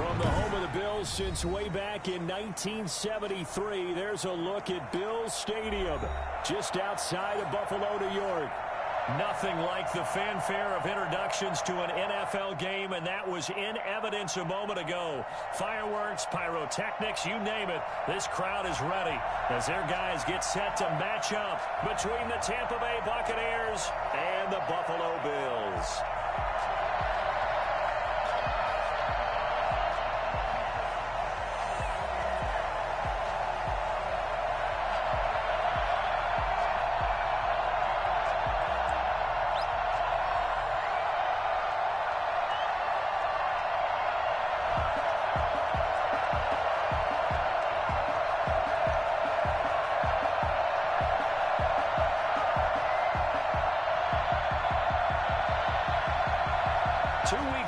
From the home of the Bills since way back in 1973, there's a look at Bills Stadium, just outside of Buffalo, New York. Nothing like the fanfare of introductions to an NFL game, and that was in evidence a moment ago. Fireworks, pyrotechnics, you name it. This crowd is ready as their guys get set to match up between the Tampa Bay Buccaneers and the Buffalo Bills.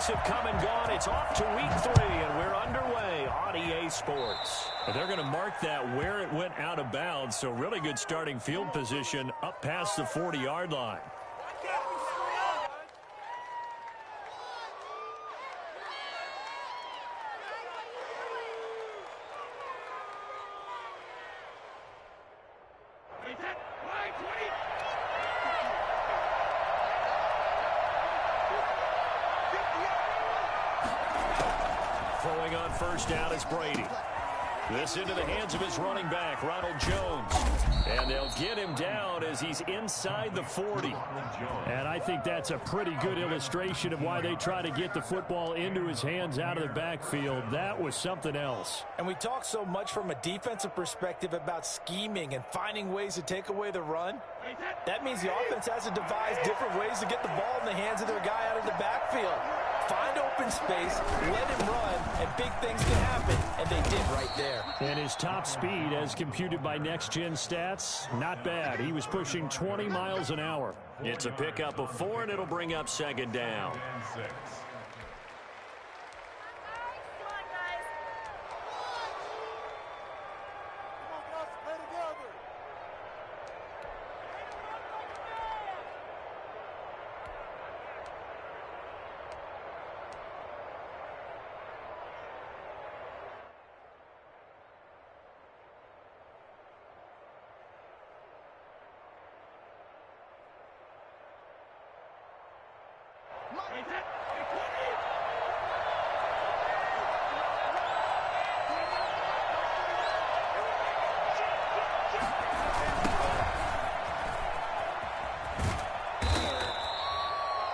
Have come and gone. It's off to week 3, and we're underway on EA Sports. They're going to mark that where it went out of bounds, so really good starting field position up past the 40-yard line. Throwing on first down is Brady. This into the hands of his running back, Ronald Jones. And they'll get him down as he's inside the 40. And I think that's a pretty good illustration of why they try to get the football into his hands out of the backfield. That was something else. And we talk so much from a defensive perspective about scheming and finding ways to take away the run. That means the offense has to devise different ways to get the ball in the hands of their guy out of the backfield. Find open space, let him run, and big things can happen, and they did right there. And his top speed, as computed by Next Gen Stats, not bad. He was pushing 20 miles an hour. It's a pickup of 4, and it'll bring up second down.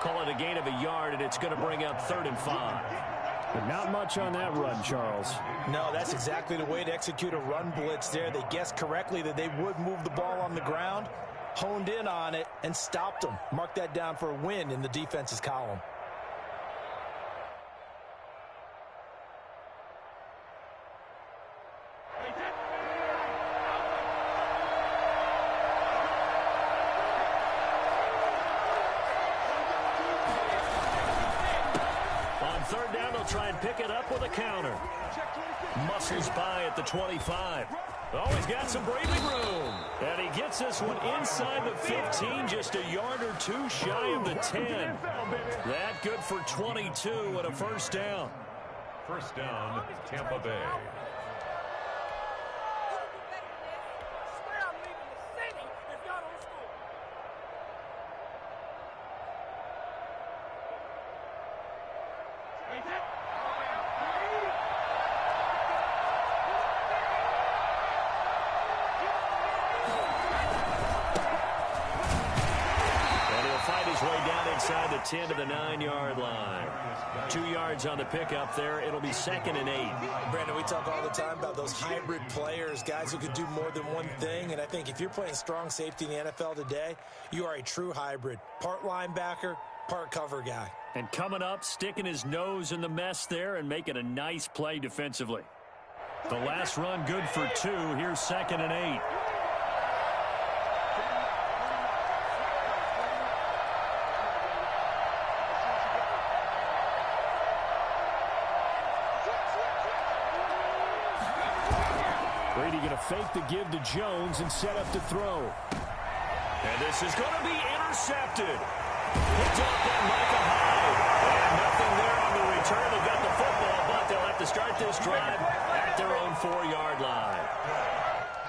Call it a gain of a yard, and it's going to bring up 3rd and 5. But not much on that run, Charles. No, that's exactly the way to execute a run blitz there. They guessed correctly that they would move the ball on the ground, honed in on it, and stopped them. Mark that down for a win in the defense's column. Try and pick it up with a counter. Muscles by at the 25. Oh, he's got some breathing room. And he gets this one inside the 15, just a yard or 2 shy of the 10. That good for 22 and a first down. First down, Tampa Bay. Inside the 10 to the 9-yard line. 2 yards on the pickup there. It'll be 2nd and 8. Brandon, we talk all the time about those hybrid players, guys who could do more than one thing. And I think if you're playing strong safety in the NFL today, you are a true hybrid. Part linebacker, part cover guy. And coming up, sticking his nose in the mess there and making a nice play defensively. The last run good for 2. Here's 2nd and 8. Brady going to fake the give to Jones and set up to throw. And this is going to be intercepted. Picked off by Micah Hyde. And nothing there on the return. They got the football, but they'll have to start this drive at their own 4-yard line.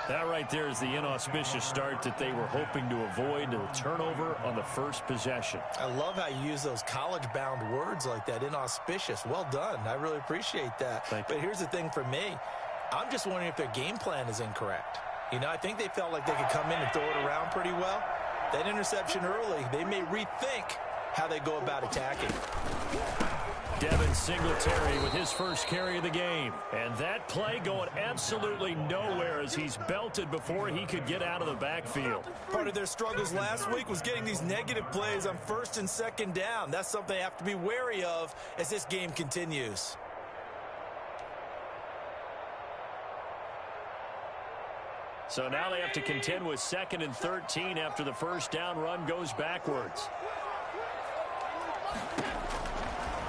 That right there is the inauspicious start that they were hoping to avoid, the turnover on the first possession. I love how you use those college-bound words like that, inauspicious. Well done. I really appreciate that. But here's the thing for me. I'm just wondering if their game plan is incorrect. You know, I think they felt like they could come in and throw it around pretty well. That interception early, they may rethink how they go about attacking. Devin Singletary with his first carry of the game. And that play going absolutely nowhere as he's belted before he could get out of the backfield. Part of their struggles last week was getting these negative plays on 1st and 2nd down. That's something they have to be wary of as this game continues. So now they have to contend with 2nd and 13 after the first down run goes backwards.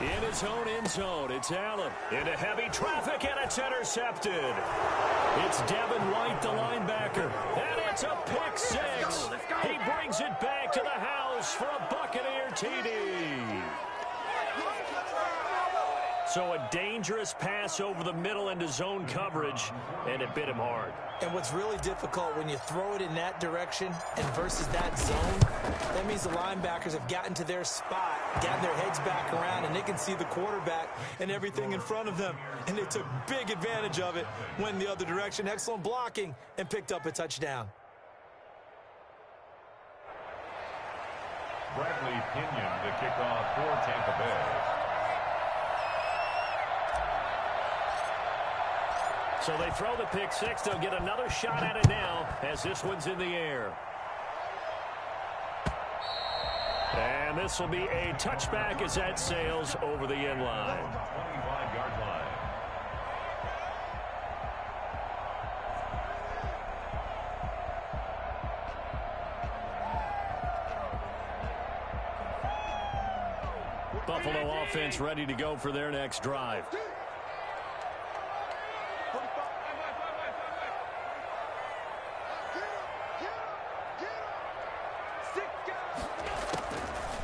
In his own end zone, it's Allen. Into heavy traffic, and it's intercepted. It's Devin White, the linebacker. And it's a pick six. He brings it back to the house for a Buccaneer TD. So a dangerous pass over the middle into zone coverage, and it bit him hard. And what's really difficult when you throw it in that direction and versus that zone, that means the linebackers have gotten to their spot, gotten their heads back around, and they can see the quarterback and everything in front of them. And they took big advantage of it, went the other direction, excellent blocking, and picked up a touchdown. Bradley Pinion to kick off for Tampa Bay. So they throw the pick six. They'll get another shot at it now as this one's in the air. And this will be a touchback as that sails over the end line. 25-yard line. Buffalo offense ready to go for their next drive.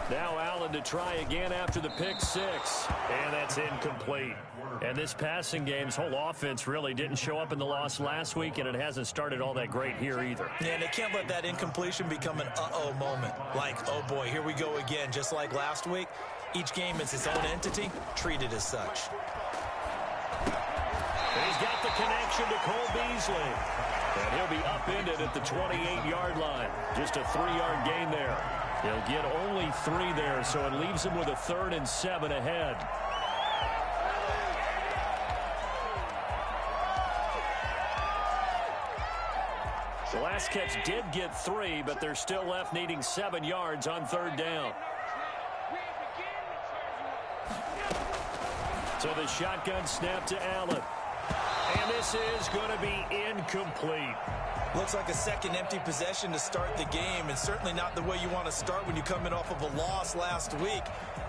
Now Allen to try again after the pick six. And that's incomplete. And this passing game's whole offense really didn't show up in the loss last week, and it hasn't started all that great here either. Yeah, and they can't let that incompletion become an uh-oh moment. Like, oh boy, here we go again. Just like last week, each game is its own entity, treated as such. And he's got the connection to Cole Beasley. And he'll be upended at the 28-yard line. Just a 3-yard gain there. He'll get only 3 there, so it leaves him with a 3rd and 7 ahead. The last catch did get 3, but they're still left needing 7 yards on 3rd down. So the shotgun snap to Allen. And this is going to be incomplete. Looks like a second empty possession to start the game, and certainly not the way you want to start when you come in off of a loss last week.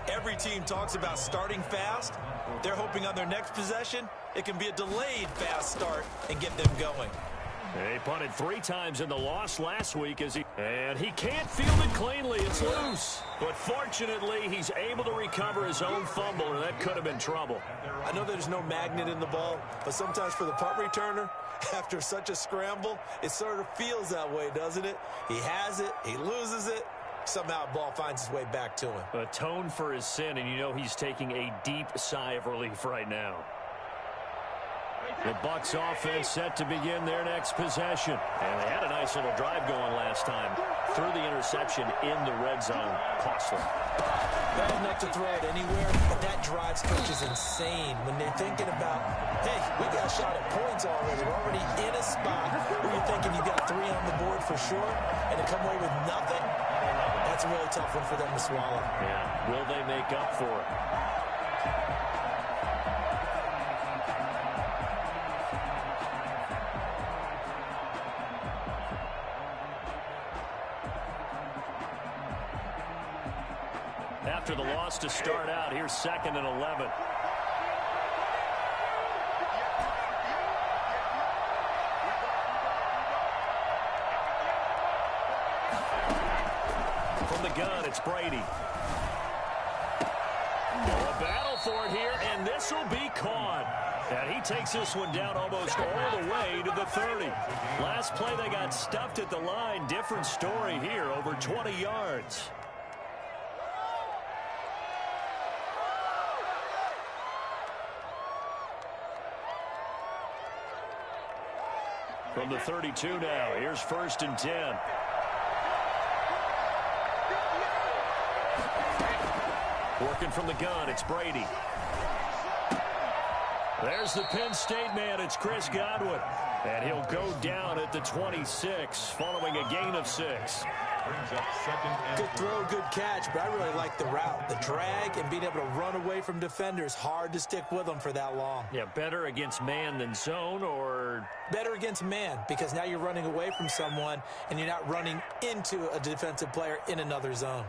Every team talks about starting fast. They're hoping on their next possession, it can be a delayed fast start and get them going. He punted 3 times in the loss last week and he can't field it cleanly. It's loose. But fortunately, he's able to recover his own fumble, or that could have been trouble. I know there's no magnet in the ball, but sometimes for the punt returner, after such a scramble, it sort of feels that way, doesn't it? He has it, he loses it, somehow the ball finds its way back to him. Atone for his sin, and you know he's taking a deep sigh of relief right now. The Bucs offense set to begin their next possession. And they had a nice little drive going last time. Threw the interception in the red zone. Costly. Bad enough to throw it anywhere, but that drives coaches insane when they're thinking about, hey, we got a shot at points already. We're already in a spot where you're thinking you got 3 on the board for sure, and to come away with nothing, that's a really tough one for them to swallow. Yeah. Will they make up for it? After the loss to start out, here's 2nd and 11. From the gun, it's Brady. A battle for it here, and this will be caught. And he takes this one down almost all the way to the 30. Last play, they got stuffed at the line. Different story here, over 20 yards. From the 32 now, here's 1st and 10. Working from the gun, it's Brady. There's the Penn State man, it's Chris Godwin. And he'll go down at the 26, following a gain of 6. Good throw, good catch, but I really like the route. The drag and being able to run away from defenders. Hard to stick with them for that long. Yeah, better against man than zone, or? Better against man, because now you're running away from someone and you're not running into a defensive player in another zone.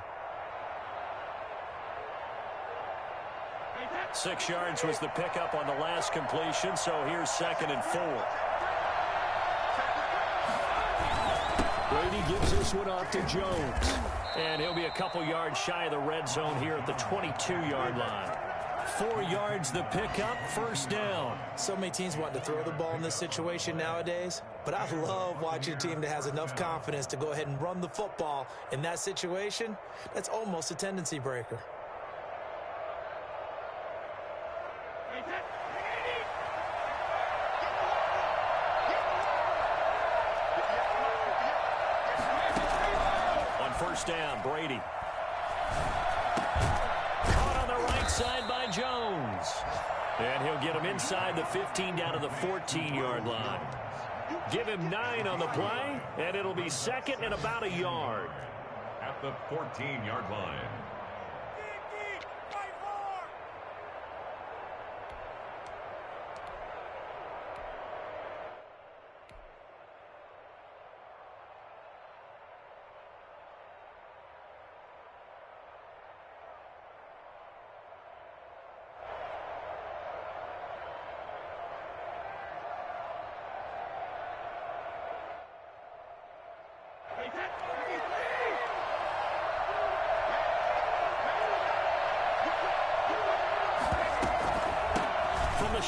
6 yards was the pickup on the last completion, so here's 2nd and 4. Brady gives this one off to Jones. And he'll be a couple yards shy of the red zone here at the 22-yard line. 4 yards the pickup, 1st down. So many teams want to throw the ball in this situation nowadays, but I love watching a team that has enough confidence to go ahead and run the football in that situation. That's almost a tendency breaker. First down, Brady. Caught on the right side by Jones. And he'll get him inside the 15 down to the 14-yard line. Give him 9 on the play, and it'll be 2nd and about a yard. At the 14-yard line.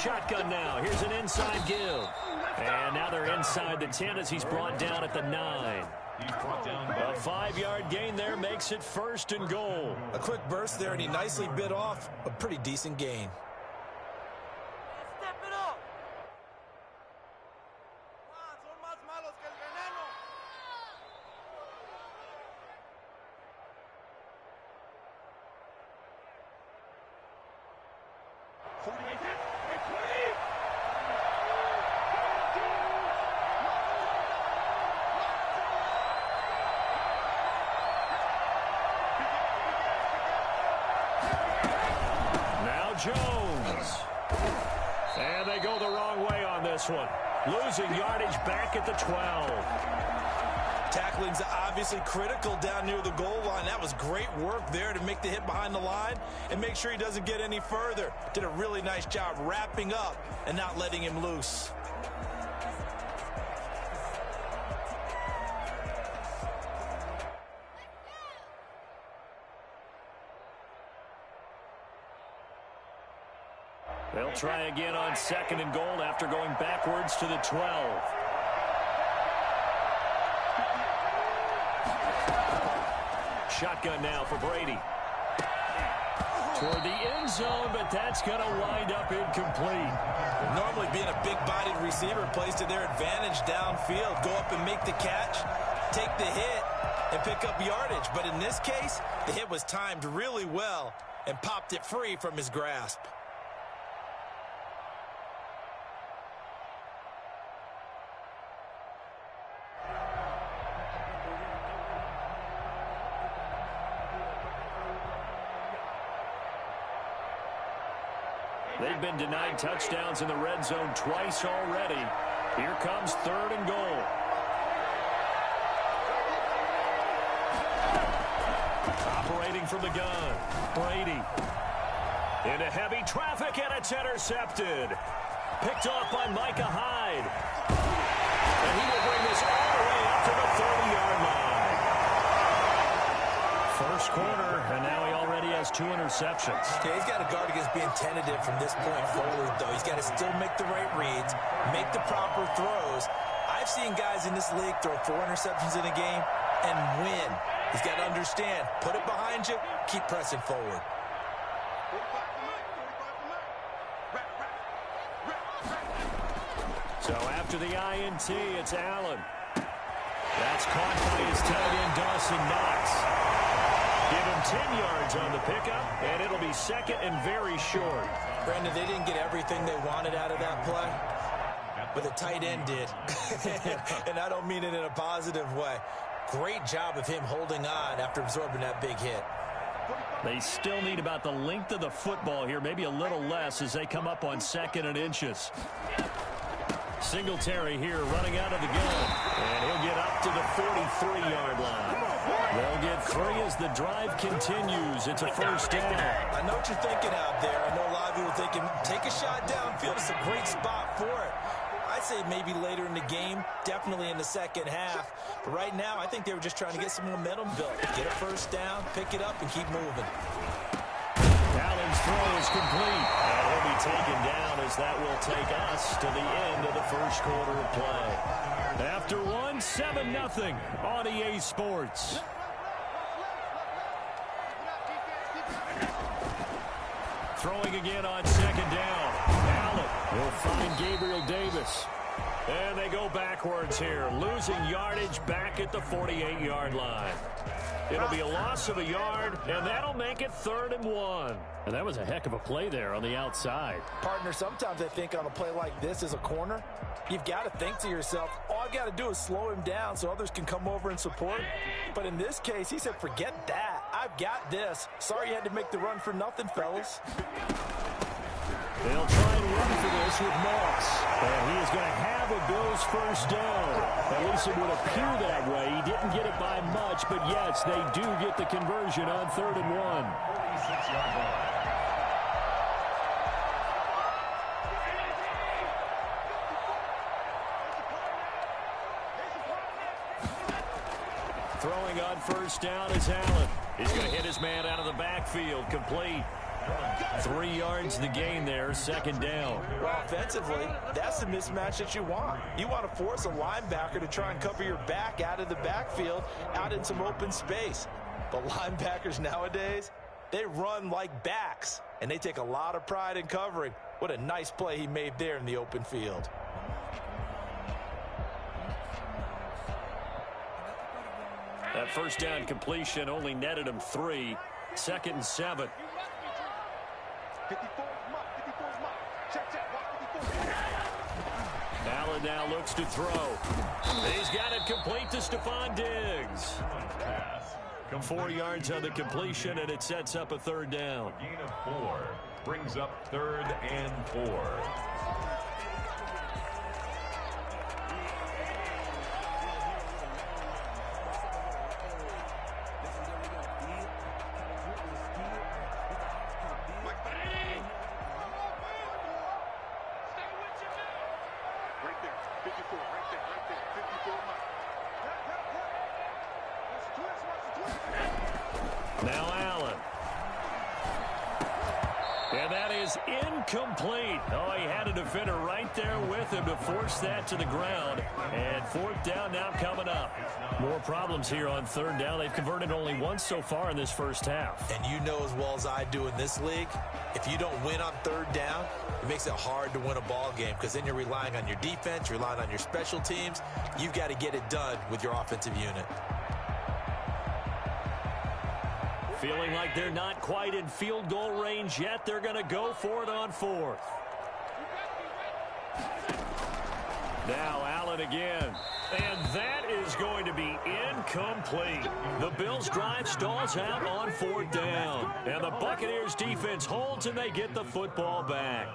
Shotgun now. Here's an inside give. And now they're inside the 10 as he's brought down at the 9. A 5-yard gain there makes it 1st and goal. A quick burst there, and he nicely bit off a pretty decent gain. Step it up. Jones. And they go the wrong way on this one. Losing yardage back at the 12. Tackling's obviously critical down near the goal line. That was great work there to make the hit behind the line and make sure he doesn't get any further. Did a really nice job wrapping up and not letting him loose. They'll try again on 2nd and goal after going backwards to the 12. Shotgun now for Brady. Toward the end zone, but that's going to wind up incomplete. Normally being a big-bodied receiver plays to their advantage downfield. Go up and make the catch, take the hit, and pick up yardage. But in this case, the hit was timed really well and popped it free from his grasp. They've been denied touchdowns in the red zone twice already. Here comes 3rd and goal. Operating from the gun, Brady. Into heavy traffic, and it's intercepted. Picked off by Micah Hyde. And he will bring this all the way up to the 30-yard line. first quarter, and now he already has 2 interceptions. Yeah, he's got to guard against being tentative from this point forward, though. He's got to still make the right reads, make the proper throws. I've seen guys in this league throw 4 interceptions in a game and win. He's got to understand, put it behind you, keep pressing forward. So after the INT, it's Allen. That's caught by his tight end, Dawson Knox. Give him 10 yards on the pickup, and it'll be second and very short. Brandon, they didn't get everything they wanted out of that play, but the tight end did. And I don't mean it in a positive way. Great job of him holding on after absorbing that big hit. They still need about the length of the football here, maybe a little less as they come up on 2nd and inches. Singletary here running out of the gun, and he'll get up to the 43-yard line. They'll get 3 as the drive continues. It's a first down. I know what you're thinking out there. I know a lot of you are thinking, take a shot downfield. It's a great spot for it. I'd say maybe later in the game, definitely in the second half. But right now, I think they were just trying to get some momentum built. Get a first down, pick it up, and keep moving. Allen's throw is complete. And he'll be taken down as that will take us to the end of the first quarter of play. After 1, 7-0 on EA Sports. Throwing again on 2nd down. Allen will find Gabriel Davis. And they go backwards here, losing yardage back at the 48-yard line. It'll be a loss of a yard, and that'll make it 3rd and 1. And that was a heck of a play there on the outside. Partner, sometimes I think on a play like this as a corner, you've got to think to yourself, all I got to do is slow him down so others can come over and support. But in this case, he said, forget that. I've got this. Sorry you had to make the run for nothing, fellas. They'll try and run for this with Moss. And he is going to have a Bills first down. At least it would appear that way. He didn't get it by much, but yes, they do get the conversion on 3rd and 1. 46-yard line. Throwing on first down is Allen. He's going to hit his man out of the backfield. Complete. 3 yards the gain there, 2nd down. Well, offensively, that's the mismatch that you want. You want to force a linebacker to try and cover your back out of the backfield, out in some open space. But linebackers nowadays, they run like backs, and they take a lot of pride in covering. What a nice play he made there in the open field. That first down completion only netted him 3. 2nd and 7. Allen now looks to throw. He's got it complete to Stephon Diggs. 4 yards on the completion, and it sets up a 3rd down. Gain of 4 brings up 3rd and 4. Now Allen. And that is incomplete. Oh, he had a defender right there with him to force that to the ground. And 4th down now coming up. More problems here on 3rd down. They've converted only once so far in this first half. And you know as well as I do in this league, if you don't win on 3rd down, it makes it hard to win a ball game because then you're relying on your defense, you're relying on your special teams. You've got to get it done with your offensive unit. Feeling like they're not quite in field goal range yet. They're going to go for it on 4th. Now Allen again. And that is going to be incomplete. The Bills' drive stalls out on 4th down. And the Buccaneers' defense holds and they get the football back.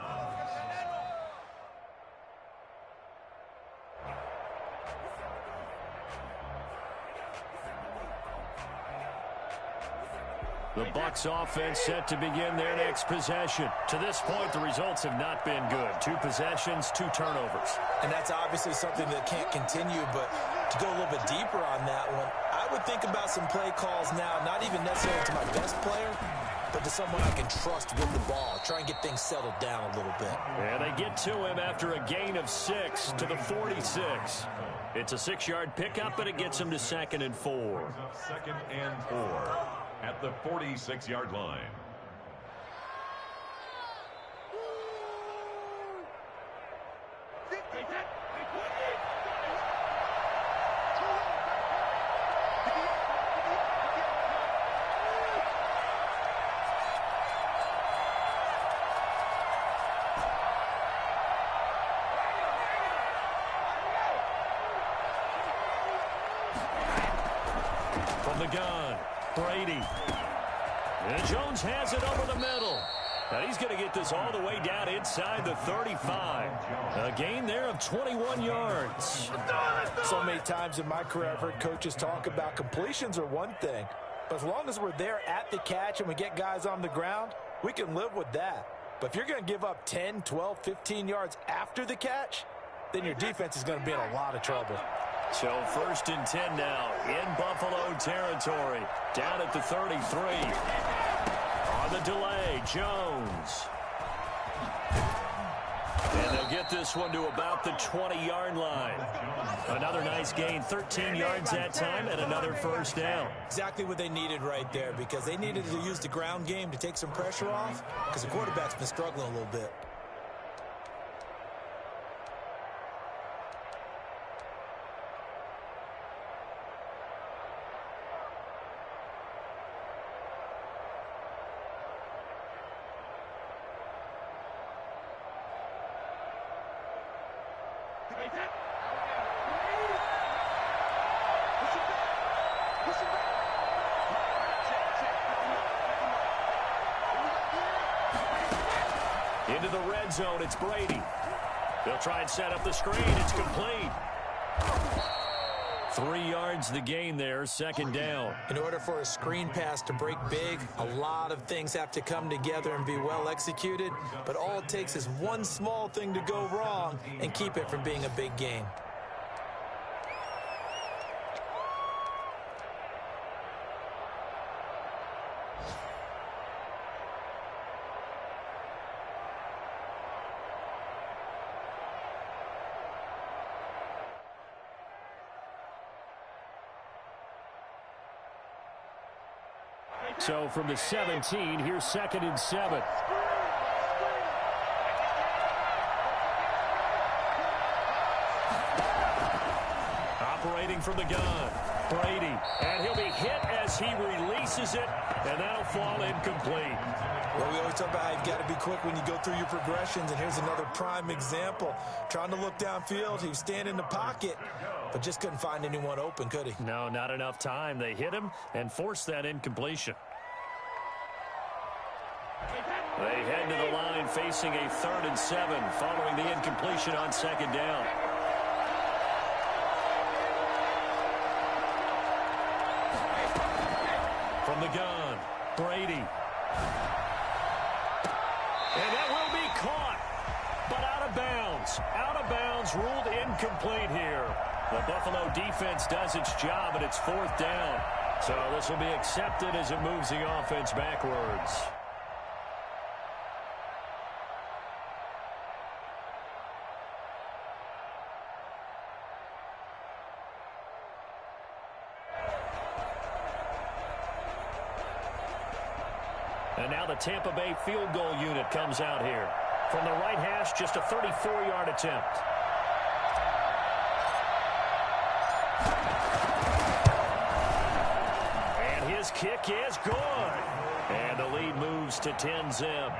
The Bucs offense set to begin their next possession. To this point, the results have not been good. 2 possessions, 2 turnovers. And that's obviously something that can't continue, but to go a little bit deeper on that one, I would think about some play calls now, not even necessarily to my best player, but to someone I can trust with the ball. Try and get things settled down a little bit. And they get to him after a gain of 6 to the 46. It's a 6-yard pickup, but it gets him to 2nd and 4. 2nd and 4 at the 46-yard line. From the gun, Brady. And Jones has it over the middle. Now he's going to get this all the way down inside the 35. A gain there of 21 yards. So many times in my career I've heard coaches talk about completions are one thing, but as long as we're there at the catch and we get guys on the ground, we can live with that. But if you're going to give up 10, 12, 15 yards after the catch, then your defense is going to be in a lot of trouble. So 1st and 10 now in Buffalo territory. Down at the 33. On the delay, Jones. And they'll get this one to about the 20-yard line. Another nice gain, 13 yards that time, and another 1st down. Exactly what they needed right there, because they needed to use the ground game to take some pressure off, because the quarterback's been struggling a little bit. Into the red zone, it's Brady. They'll try and set up the screen. It's complete. 3 yards the gain there, 2nd down. In order for a screen pass to break big, a lot of things have to come together and be well executed, but all it takes is one small thing to go wrong and keep it from being a big gain. So from the 17, here's 2nd and 7. Operating from the gun, Brady. And he'll be hit as he releases it, and that'll fall incomplete. Well, we always talk about how you've got to be quick when you go through your progressions, and here's another prime example. Trying to look downfield, he was standing in the pocket, but just couldn't find anyone open, could he? No, not enough time. They hit him and forced that incompletion. They head to the line facing a 3rd and 7 following the incompletion on 2nd down. From the gun, Brady. And that will be caught, but out of bounds. Out of bounds, ruled incomplete here. The Buffalo defense does its job, and it's 4th down. So this will be accepted as it moves the offense backwards. And now the Tampa Bay field goal unit comes out here. From the right hash, just a 34-yard attempt. And his kick is good. And the lead moves to 10-zip.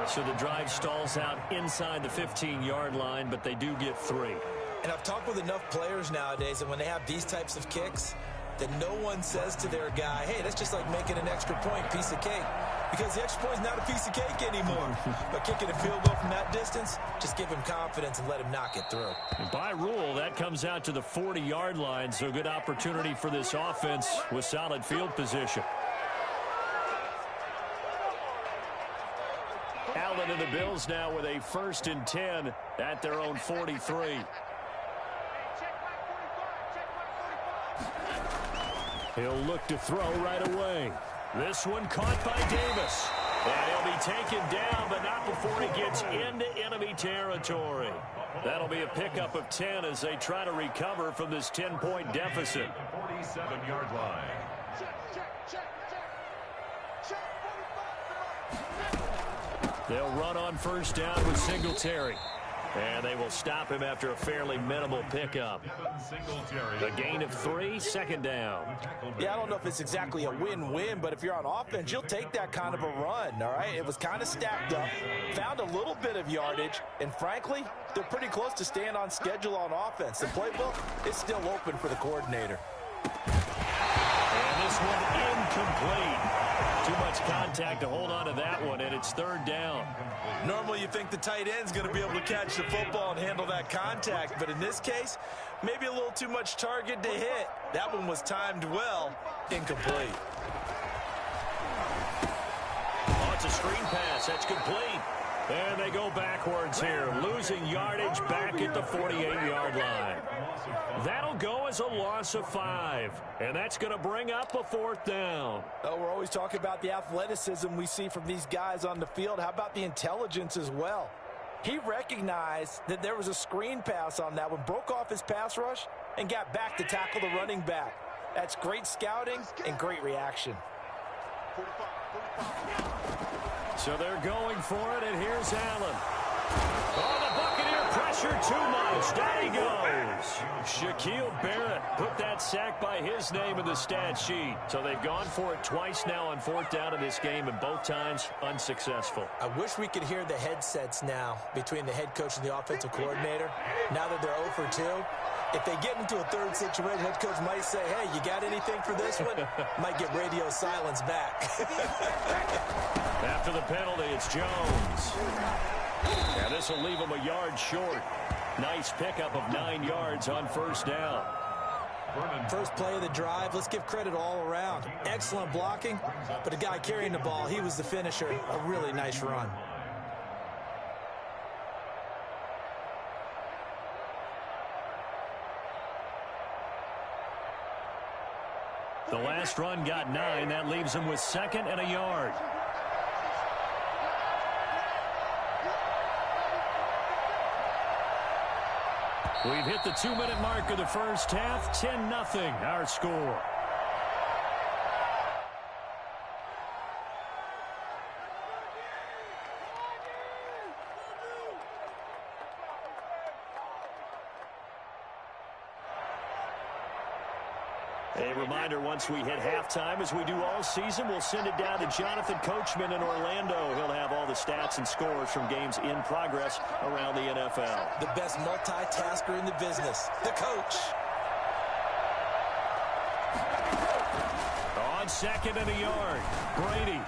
So the drive stalls out inside the 15-yard line, but they do get 3. And I've talked with enough players nowadays, and when they have these types of kicks, that no one says to their guy, hey, that's just like making an extra point, piece of cake. Because the extra point is not a piece of cake anymore. But kicking a field goal from that distance, just give him confidence and let him knock it through. And by rule, that comes out to the 40-yard line, so good opportunity for this offense with solid field position. Allen and the Bills now with a 1st and 10 at their own 43. He'll look to throw right away. This one caught by Davis. And he'll be taken down, but not before he gets into enemy territory. That'll be a pickup of 10 as they try to recover from this 10-point deficit. 47-yard line. They'll run on first down with Singletary. And they will stop him after a fairly minimal pickup. A gain of 3, second down. Yeah, I don't know if it's exactly a win-win, but if you're on offense, you'll take that kind of a run, all right? It was kind of stacked up, found a little bit of yardage, and frankly, they're pretty close to staying on schedule on offense. The playbook is still open for the coordinator. And this one incomplete. Too much contact to hold on to that one, and it's third down. Normally you think the tight end's going to be able to catch the football and handle that contact, but in this case, maybe a little too much target to hit. That one was timed well, incomplete. Oh, it's a screen pass. That's complete. And they go backwards here, losing yardage back at the 48-yard line. That'll go as a loss of 5, and that's going to bring up a fourth down. Oh, we're always talking about the athleticism we see from these guys on the field. How about the intelligence as well? He recognized that there was a screen pass on that one, broke off his pass rush, and got back to tackle the running back. That's great scouting and great reaction. So they're going for it, and here's Allen. Oh, the Buccaneer pressure too much. Down he goes. Shaquille Barrett put that sack by his name in the stat sheet. So they've gone for it twice now on fourth down in this game, and both times unsuccessful. I wish we could hear the headsets now between the head coach and the offensive coordinator. Now that they're 0 for 2, if they get into a third situation, head coach might say, hey, you got anything for this one? Might get radio silence back. After the penalty, it's Jones. And this will leave him a yard short. Nice pickup of 9 yards on first down. First play of the drive, let's give credit all around. Excellent blocking, but the guy carrying the ball, he was the finisher. A really nice run. The last run got 9. That leaves him with 2nd and a yard. We've hit the 2-minute mark of the first half. 10-0 our score. A reminder, once we hit halftime, as we do all season, we'll send it down to Jonathan Coachman in Orlando. He'll have all the stats and scores from games in progress around the NFL. The best multitasker in the business, the coach. On 2nd and a yard, Brady.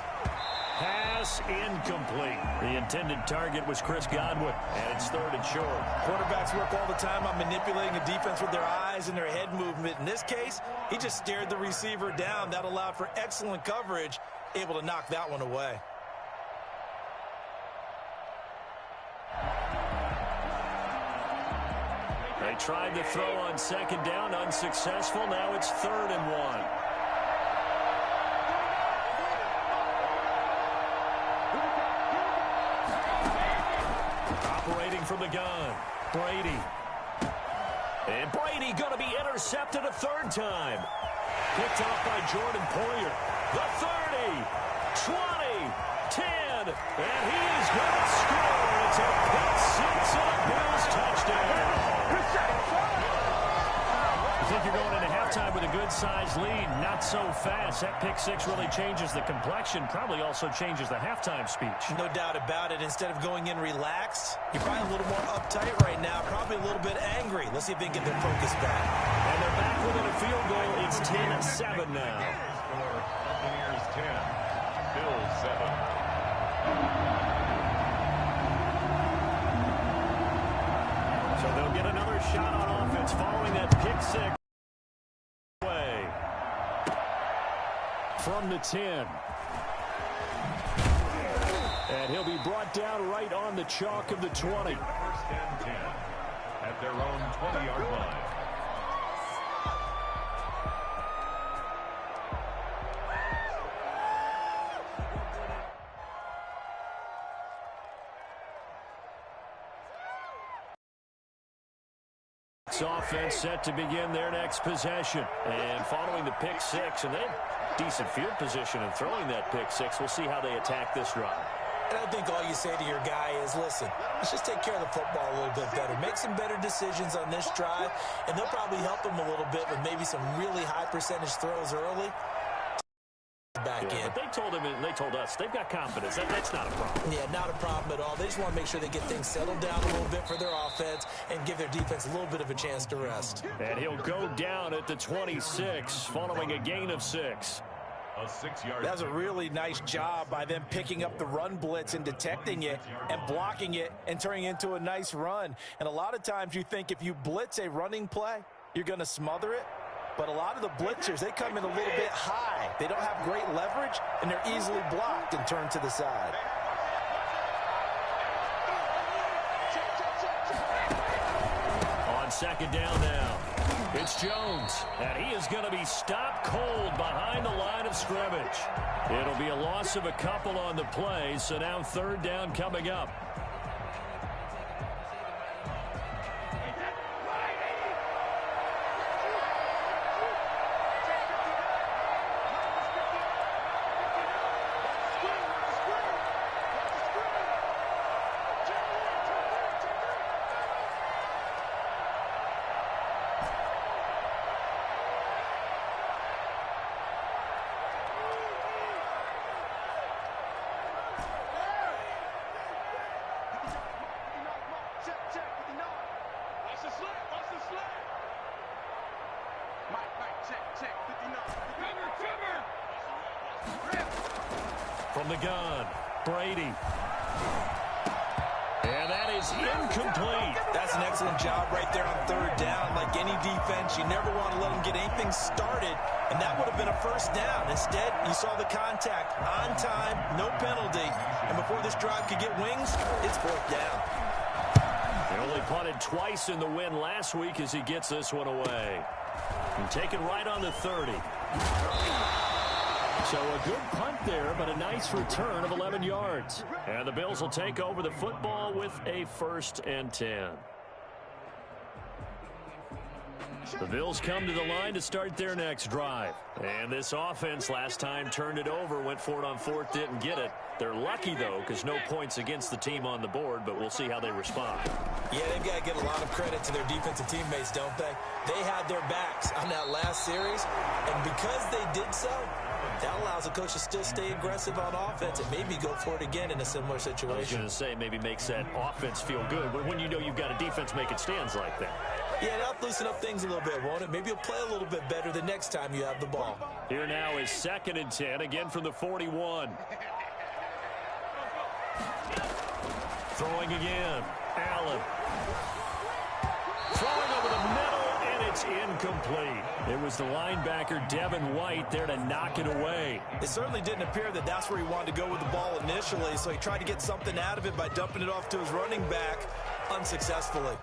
Pass incomplete. The intended target was Chris Godwin, and it's 3rd and short. Quarterbacks work all the time on manipulating a defense with their eyes and their head movement. In this case, he just stared the receiver down. That allowed for excellent coverage, able to knock that one away. They tried to throw on 2nd down, unsuccessful. Now it's 3rd and 1. Operating from the gun, Brady. And Brady going to be intercepted a 3rd time. Picked off by Jordan Poyer. The 30, 20, 10, and he is going to score. It's a pick 6 and a Bills touchdown. I think you're going into halftime with a good-sized lead, not so fast. That pick 6 really changes the complexion, probably also changes the halftime speech. No doubt about it. Instead of going in relaxed, you're probably a little more uptight right now, probably a little bit angry. Let's see if they can get their focus back. And they're back within a field goal. It's 10-7 now. Buccaneers 10, Bills 7. So they'll get another shot on offense following that pick 6. From the 10. And he'll be brought down right on the chalk of the 20. First and 10 at their own 20-yard line. Bucs offense set to begin their next possession. And following the pick six, and they have decent field position in throwing that pick six. We'll see how they attack this drive. And I think all you say to your guy is, listen, let's just take care of the football a little bit better. Make some better decisions on this drive, and they'll probably help him a little bit with maybe some really high percentage throws early. Back in. But they told him, and they told us, they've got confidence. That's not a problem. Yeah, not a problem at all. They just want to make sure they get things settled down a little bit for their offense and give their defense a little bit of a chance to rest. And he'll go down at the 26 following a gain of 6. A 6-yard. That was a really nice job by them picking up the run blitz and detecting it and blocking it and turning it into a nice run. And a lot of times you think if you blitz a running play, you're going to smother it. But a lot of the blitzers, they come in a little bit high. They don't have great leverage, and they're easily blocked and turned to the side. On second down now, it's Jones, and he is going to be stopped cold behind the line of scrimmage. It'll be a loss of a couple on the play, so now third down coming up. From the gun, Brady. And that is incomplete. That's an excellent job right there on third down. Like any defense, you never want to let them get anything started, and that would have been a first down. Instead, you saw the contact on time, no penalty, and before this drive could get wings, it's fourth down. They only punted twice in the win last week as he gets this one away. And taken right on the 30. So a good punt there, but a nice return of 11 yards. And the Bills will take over the football with a 1st and 10. The Bills come to the line to start their next drive. And this offense last time turned it over, went for it on 4th, didn't get it. They're lucky, though, because no points against the team on the board, but we'll see how they respond. Yeah, they've got to give a lot of credit to their defensive teammates, don't they? They had their backs on that last series, and because they did so, that allows the coach to still stay aggressive on offense and maybe go for it again in a similar situation. I was going to say maybe makes that offense feel good, but when you know you've got a defense making stands like that. Yeah, that'll loosen up things a little bit, won't it? Maybe you'll play a little bit better the next time you have the ball. Here now is 2nd and 10, again from the 41. Throwing again. Allen. Throwing over the middle, and it's incomplete. It was the linebacker, Devin White, there to knock it away. It certainly didn't appear that that's where he wanted to go with the ball initially, so he tried to get something out of it by dumping it off to his running back unsuccessfully.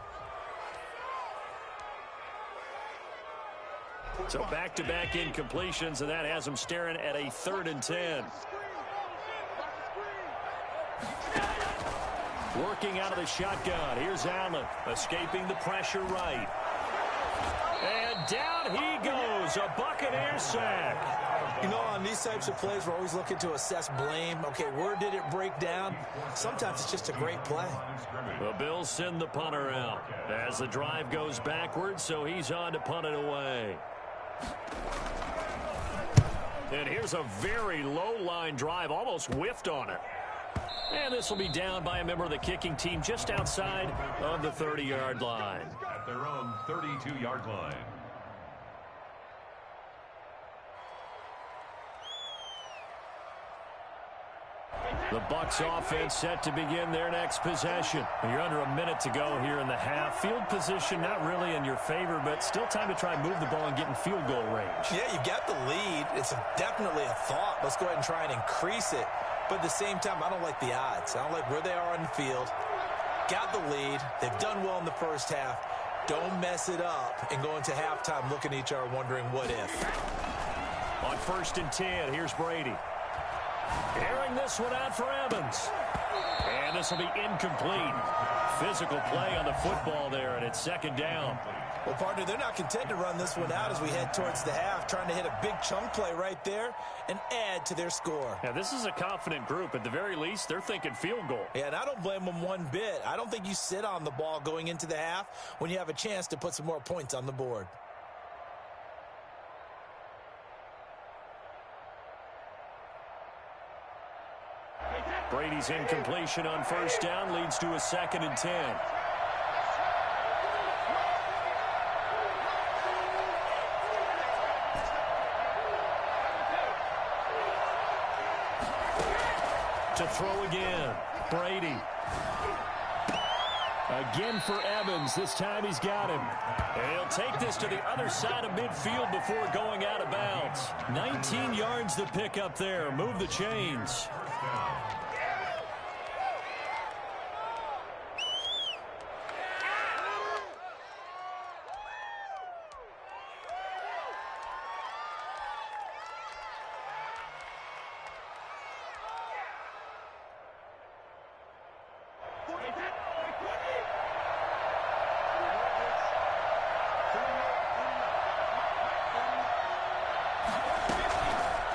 So back-to-back incompletions, and that has him staring at a 3rd and 10. Working out of the shotgun. Here's Allen, escaping the pressure right. And down he goes, a Buccaneer sack. You know, on these types of plays, we're always looking to assess blame. Okay, where did it break down? Sometimes it's just a great play. The Bills send the punter out as the drive goes backwards, so he's on to punt it away. And here's a very low-line drive, almost whiffed on it. And this will be down by a member of the kicking team just outside of the 30-yard line. At their own 32-yard line. The Bucs offense set to begin their next possession. You're under a minute to go here in the half. Field position not really in your favor, but still time to try and move the ball and get in field goal range. Yeah, you've got the lead. It's definitely a thought. Let's go ahead and try and increase it. But at the same time, I don't like the odds. I don't like where they are on the field. Got the lead. They've done well in the first half. Don't mess it up and go into halftime looking at each other wondering what if. On 1st and 10, here's Brady. Airing this one out for Evans. And this will be incomplete. Physical play on the football there, and it's second down. Well, partner, they're not content to run this one out as we head towards the half, trying to hit a big chunk play right there and add to their score. Yeah, this is a confident group. At the very least, they're thinking field goal. Yeah, and I don't blame them one bit. I don't think you sit on the ball going into the half when you have a chance to put some more points on the board. Brady's incompletion on first down leads to a 2nd and 10. To throw again, Brady. Again for Evans. This time he's got him. And he'll take this to the other side of midfield before going out of bounds. 19 yards to pick up there. Move the chains.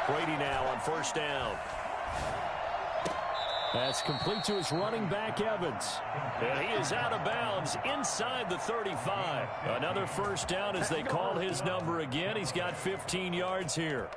Brady now on first down. That's complete to his running back, Evans. And he is out of bounds inside the 35. Another first down as they call his number again. He's got 15 yards here.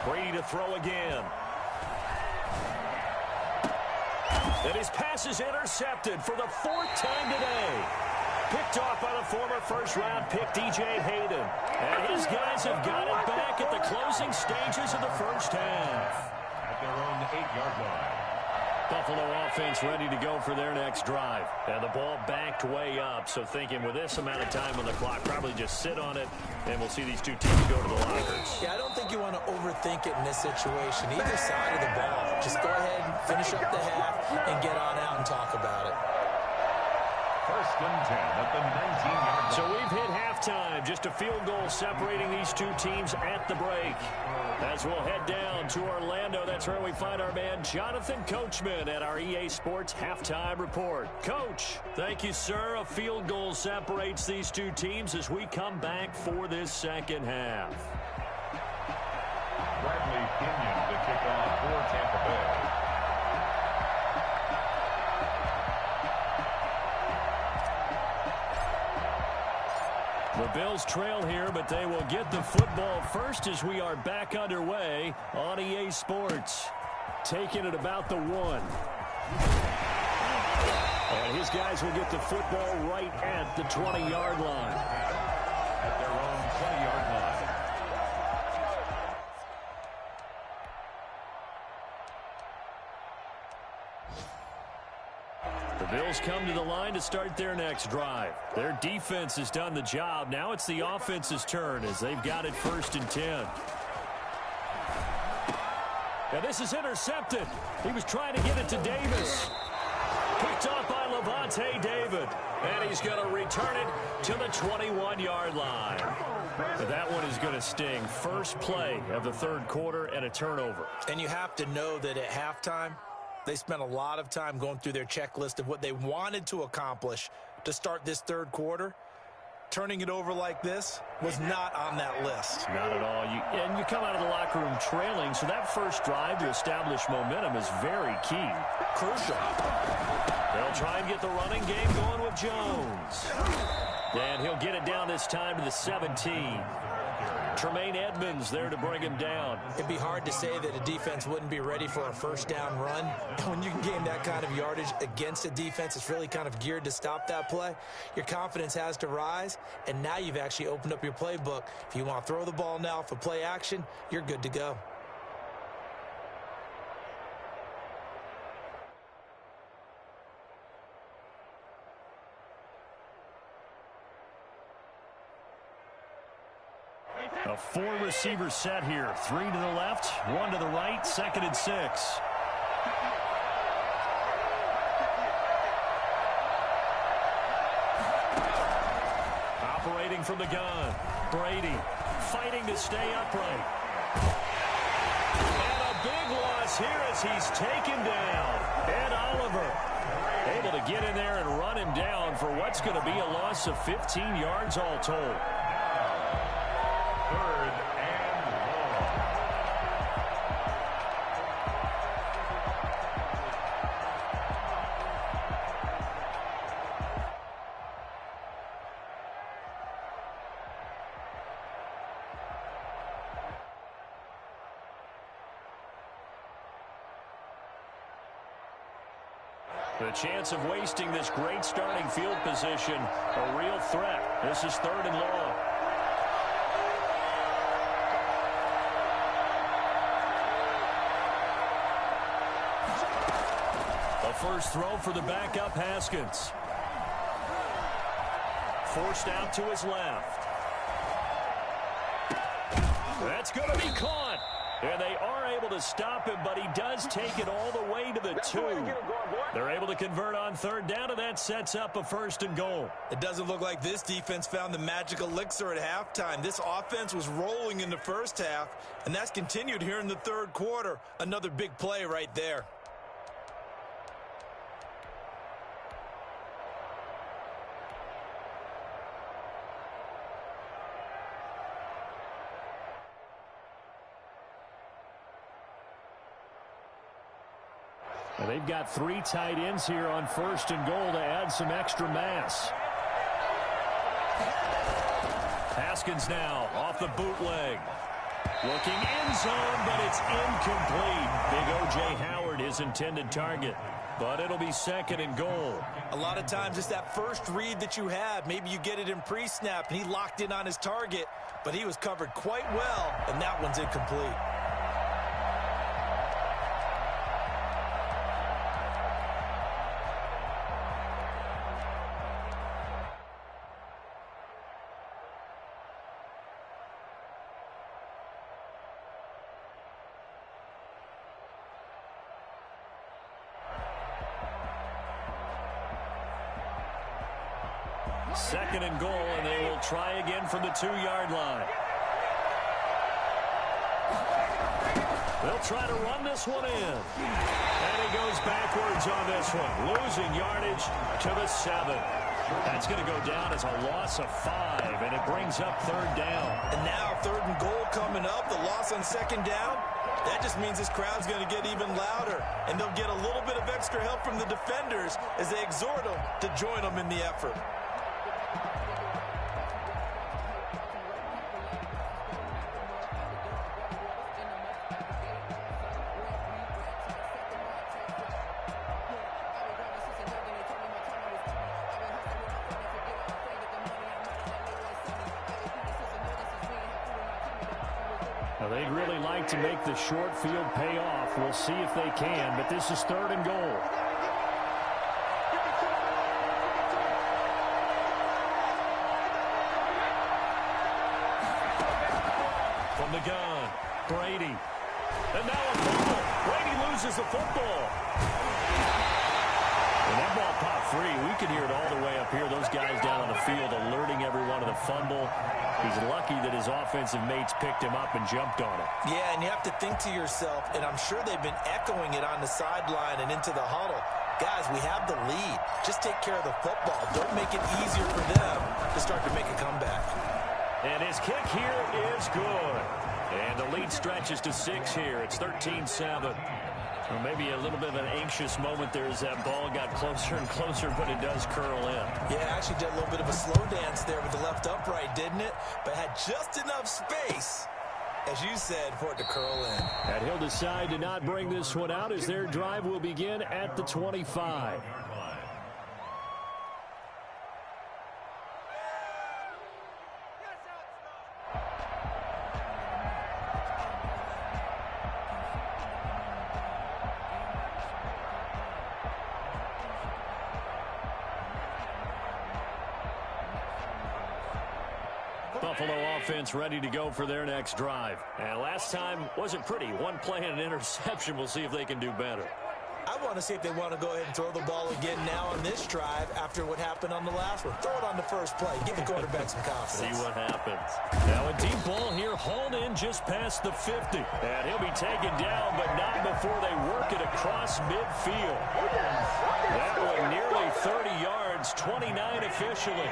Brady to throw again. And his pass is intercepted for the 4th time today. Picked off by the former first-round pick, D.J. Hayden. And his guys have got it back at the closing stages of the first half. At their own 8-yard line. Buffalo offense ready to go for their next drive. And the ball backed way up, so thinking with this amount of time on the clock, probably just sit on it, and we'll see these two teams go to the lockers. Yeah, I don't think you want to overthink it in this situation. Either side of the ball. Just go ahead and finish up the half and get on out and talk about it. 1st and 10 at the 19-yard line. So we've hit halftime. Just a field goal separating these two teams at the break. As we'll head down to Orlando, that's where we find our man Jonathan Coachman at our EA Sports Halftime Report. Coach, thank you, sir. A field goal separates these two teams as we come back for this second half. Bradley Pinion to kick off for Tampa Bay. The Bills trail here, but they will get the football first as we are back underway on EA Sports. Taking it about the 1. And his guys will get the football right at the 20-yard line. At their own 20-yard line. The Bills come to the line to start their next drive. Their defense has done the job. Now it's the offense's turn as they've got it 1st and 10. And this is intercepted. He was trying to get it to Davis. Picked off by Levante David. And he's going to return it to the 21-yard line. But that one is going to sting. First play of the 3rd quarter and a turnover. And you have to know that at halftime, they spent a lot of time going through their checklist of what they wanted to accomplish to start this 3rd quarter. Turning it over like this was not on that list. Not at all. And you come out of the locker room trailing, so that first drive to establish momentum is very key. Crucial. They'll try and get the running game going with Jones. And he'll get it down this time to the 17. Tremaine Edmonds there to bring him down. It'd be hard to say that a defense wouldn't be ready for a first down run. And when you can gain that kind of yardage against a defense that's really kind of geared to stop that play, your confidence has to rise, and now you've actually opened up your playbook. If you want to throw the ball now for play action, you're good to go. A four-receiver set here. 3 to the left, 1 to the right, 2nd and 6. Operating from the gun. Brady fighting to stay upright. And a big loss here as he's taken down. Ed Oliver able to get in there and run him down for what's going to be a loss of 15 yards all told. 3rd and long. The chance of wasting this great starting field position, a real threat. This is 3rd and long. First throw for the backup Haskins. Forced out to his left. That's going to be caught. And they are able to stop him, but he does take it all the way to the 2. They're able to convert on 3rd down, and that sets up a 1st and goal. It doesn't look like this defense found the magic elixir at halftime. This offense was rolling in the first half, and that's continued here in the 3rd quarter. Another big play right there. And they've got 3 tight ends here on 1st and goal to add some extra mass. Haskins now off the bootleg. Looking end zone, but it's incomplete. Big O.J. Howard, his intended target. But it'll be 2nd and goal. A lot of times it's that first read that you have. Maybe you get it in pre-snap, and he locked in on his target, but he was covered quite well, and that one's incomplete. Second and goal, and they will try again from the 2-yard line. They'll try to run this one in. And he goes backwards on this one, losing yardage to the 7. That's going to go down as a loss of 5, and it brings up 3rd down. And now 3rd and goal coming up, the loss on 2nd down. That just means this crowd's going to get even louder, and they'll get a little bit of extra help from the defenders as they exhort them to join them in the effort. They'd really like to make the short field pay off. We'll see if they can, but this is 3rd and goal. From the gun, Brady. And now a fumble. Brady loses the football. When that ball popped free, we could hear it all the way up here. Those guys down on the field alerting everyone of the fumble. He's lucky that his offensive mates picked him up and jumped on him. Yeah, and you have to think to yourself, and I'm sure they've been echoing it on the sideline and into the huddle. Guys, we have the lead. Just take care of the football. Don't make it easier for them to start to make a comeback. And his kick here is good. And the lead stretches to 6 here. It's 13-7. Well, maybe a little bit of an anxious moment there as that ball got closer and closer, but it does curl in. Yeah, actually did a little bit of a slow dance there with the left upright, didn't it? But had just enough space, as you said, for it to curl in. And he'll decide to not bring this one out as their drive will begin at the 25. Buffalo offense ready to go for their next drive. And last time wasn't pretty. One play and an interception. We'll see if they can do better. I want to see if they want to go ahead and throw the ball again now on this drive after what happened on the last one. Throw it on the first play. Give the quarterback some confidence. See what happens. Now a deep ball here hauled in just past the 50. And he'll be taken down, but not before they work it across midfield. That one nearly 30 yards, 29 officially.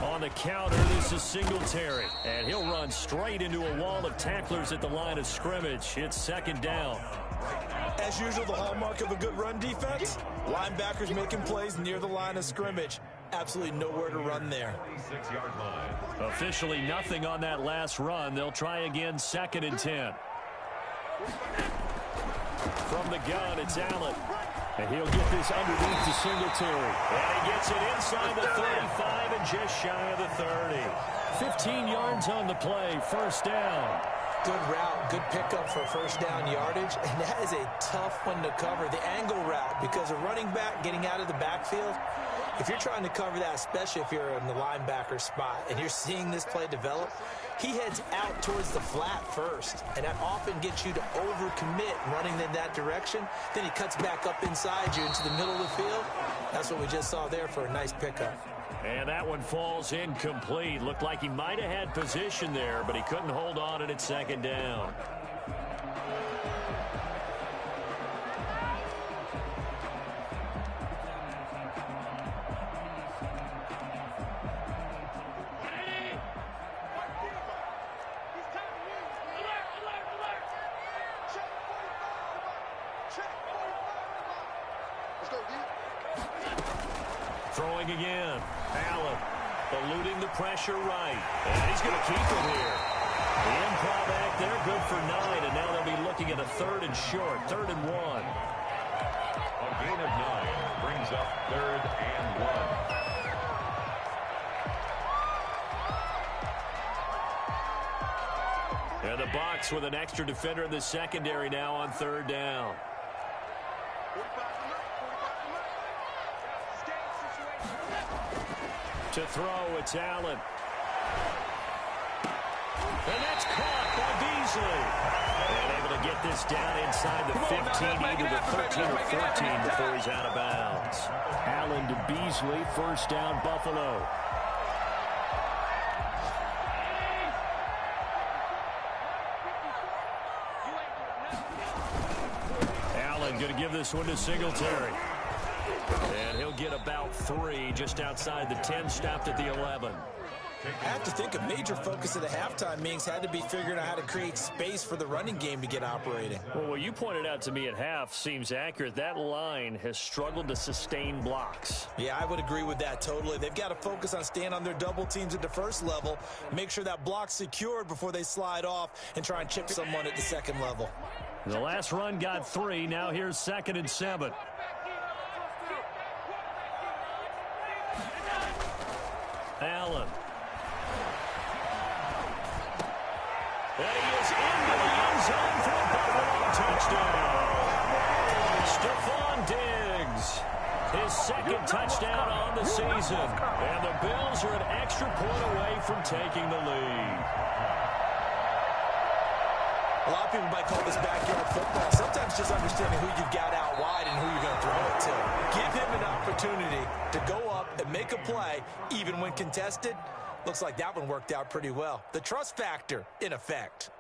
On the counter, this is Singletary. And he'll run straight into a wall of tacklers at the line of scrimmage. It's second down. As usual, the hallmark of a good run defense, linebackers making plays near the line of scrimmage. Absolutely nowhere to run there. Officially nothing on that last run. They'll try again, second and 10. From the gun, it's Allen. And he'll get this underneath to Singletary. And he gets it inside the 35 and just shy of the 30. 15 yards on the play, first down. Good route, good pickup for first down yardage. And that is a tough one to cover, the angle route, because a running back getting out of the backfield, if you're trying to cover that, especially if you're in the linebacker spot and you're seeing this play develop, he heads out towards the flat first, and that often gets you to overcommit running in that direction. Then he cuts back up inside you into the middle of the field. That's what we just saw there for a nice pickup. And that one falls incomplete. Looked like he might have had position there, but he couldn't hold on and it's second down. Throwing again. Allen eluding the pressure right. And he's going to keep it here. The improv act there, good for 9. And now they'll be looking at a third and short, 3rd and 1. A gain of 9 brings up 3rd and 1. And the Bucs with an extra defender in the secondary now on 3rd down. To throw, it's Allen. And that's caught by Beasley. And able to get this down inside the 15, either the 13 or 14 before he's out of bounds. Allen to Beasley, first down Buffalo. Allen going to give this one to Singletary. And he'll get about 3 just outside the 10, stopped at the 11. I have to think a major focus of the halftime meetings had to be figuring out how to create space for the running game to get operating. Well, what you pointed out to me at half seems accurate. That line has struggled to sustain blocks. Yeah, I would agree with that totally. They've got to focus on staying on their double teams at the first level, make sure that block's secured before they slide off and try and chip someone at the second level. The last run got 3. Now here's 2nd and 7. Allen. And he is into the end zone for a Buffalo touchdown. Stephon Diggs, his 2nd touchdown on the season. And the Bills are an extra point away from taking the lead. A lot of people might call this backyard football. Sometimes just understanding who you've got out wide and who you're going to throw it to. Give him an opportunity to go up and make a play, even when contested. Looks like that one worked out pretty well. The trust factor in effect.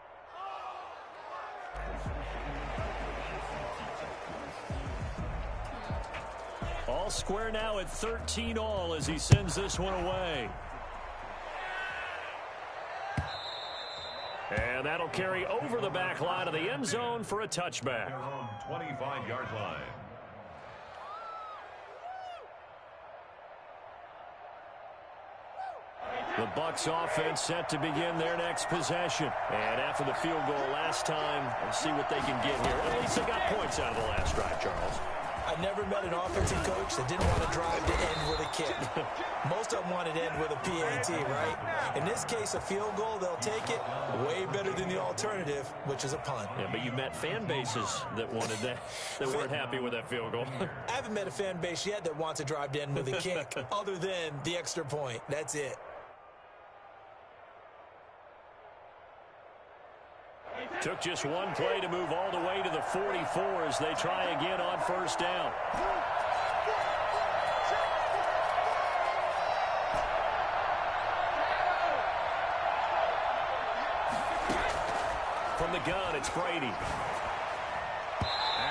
All square now at 13 all as he sends this one away. And that'll carry over the back line of the end zone for a touchback. Their own 25-yard line. The Bucs offense set to begin their next possession. And after the field goal last time, let's see what they can get here. At least they got points out of the last drive, Charles. I never met an offensive coach that didn't want to drive to end with a kick. Most of them wanted to end with a PAT, right? In this case, a field goal, they'll take it. Way better than the alternative, which is a punt. Yeah, but you met fan bases that wanted that, that weren't happy with that field goal. I haven't met a fan base yet that wants to drive to end with a kick, other than the extra point. That's it. Took just one play to move all the way to the 44 as they try again on first down. From the gun, it's Brady.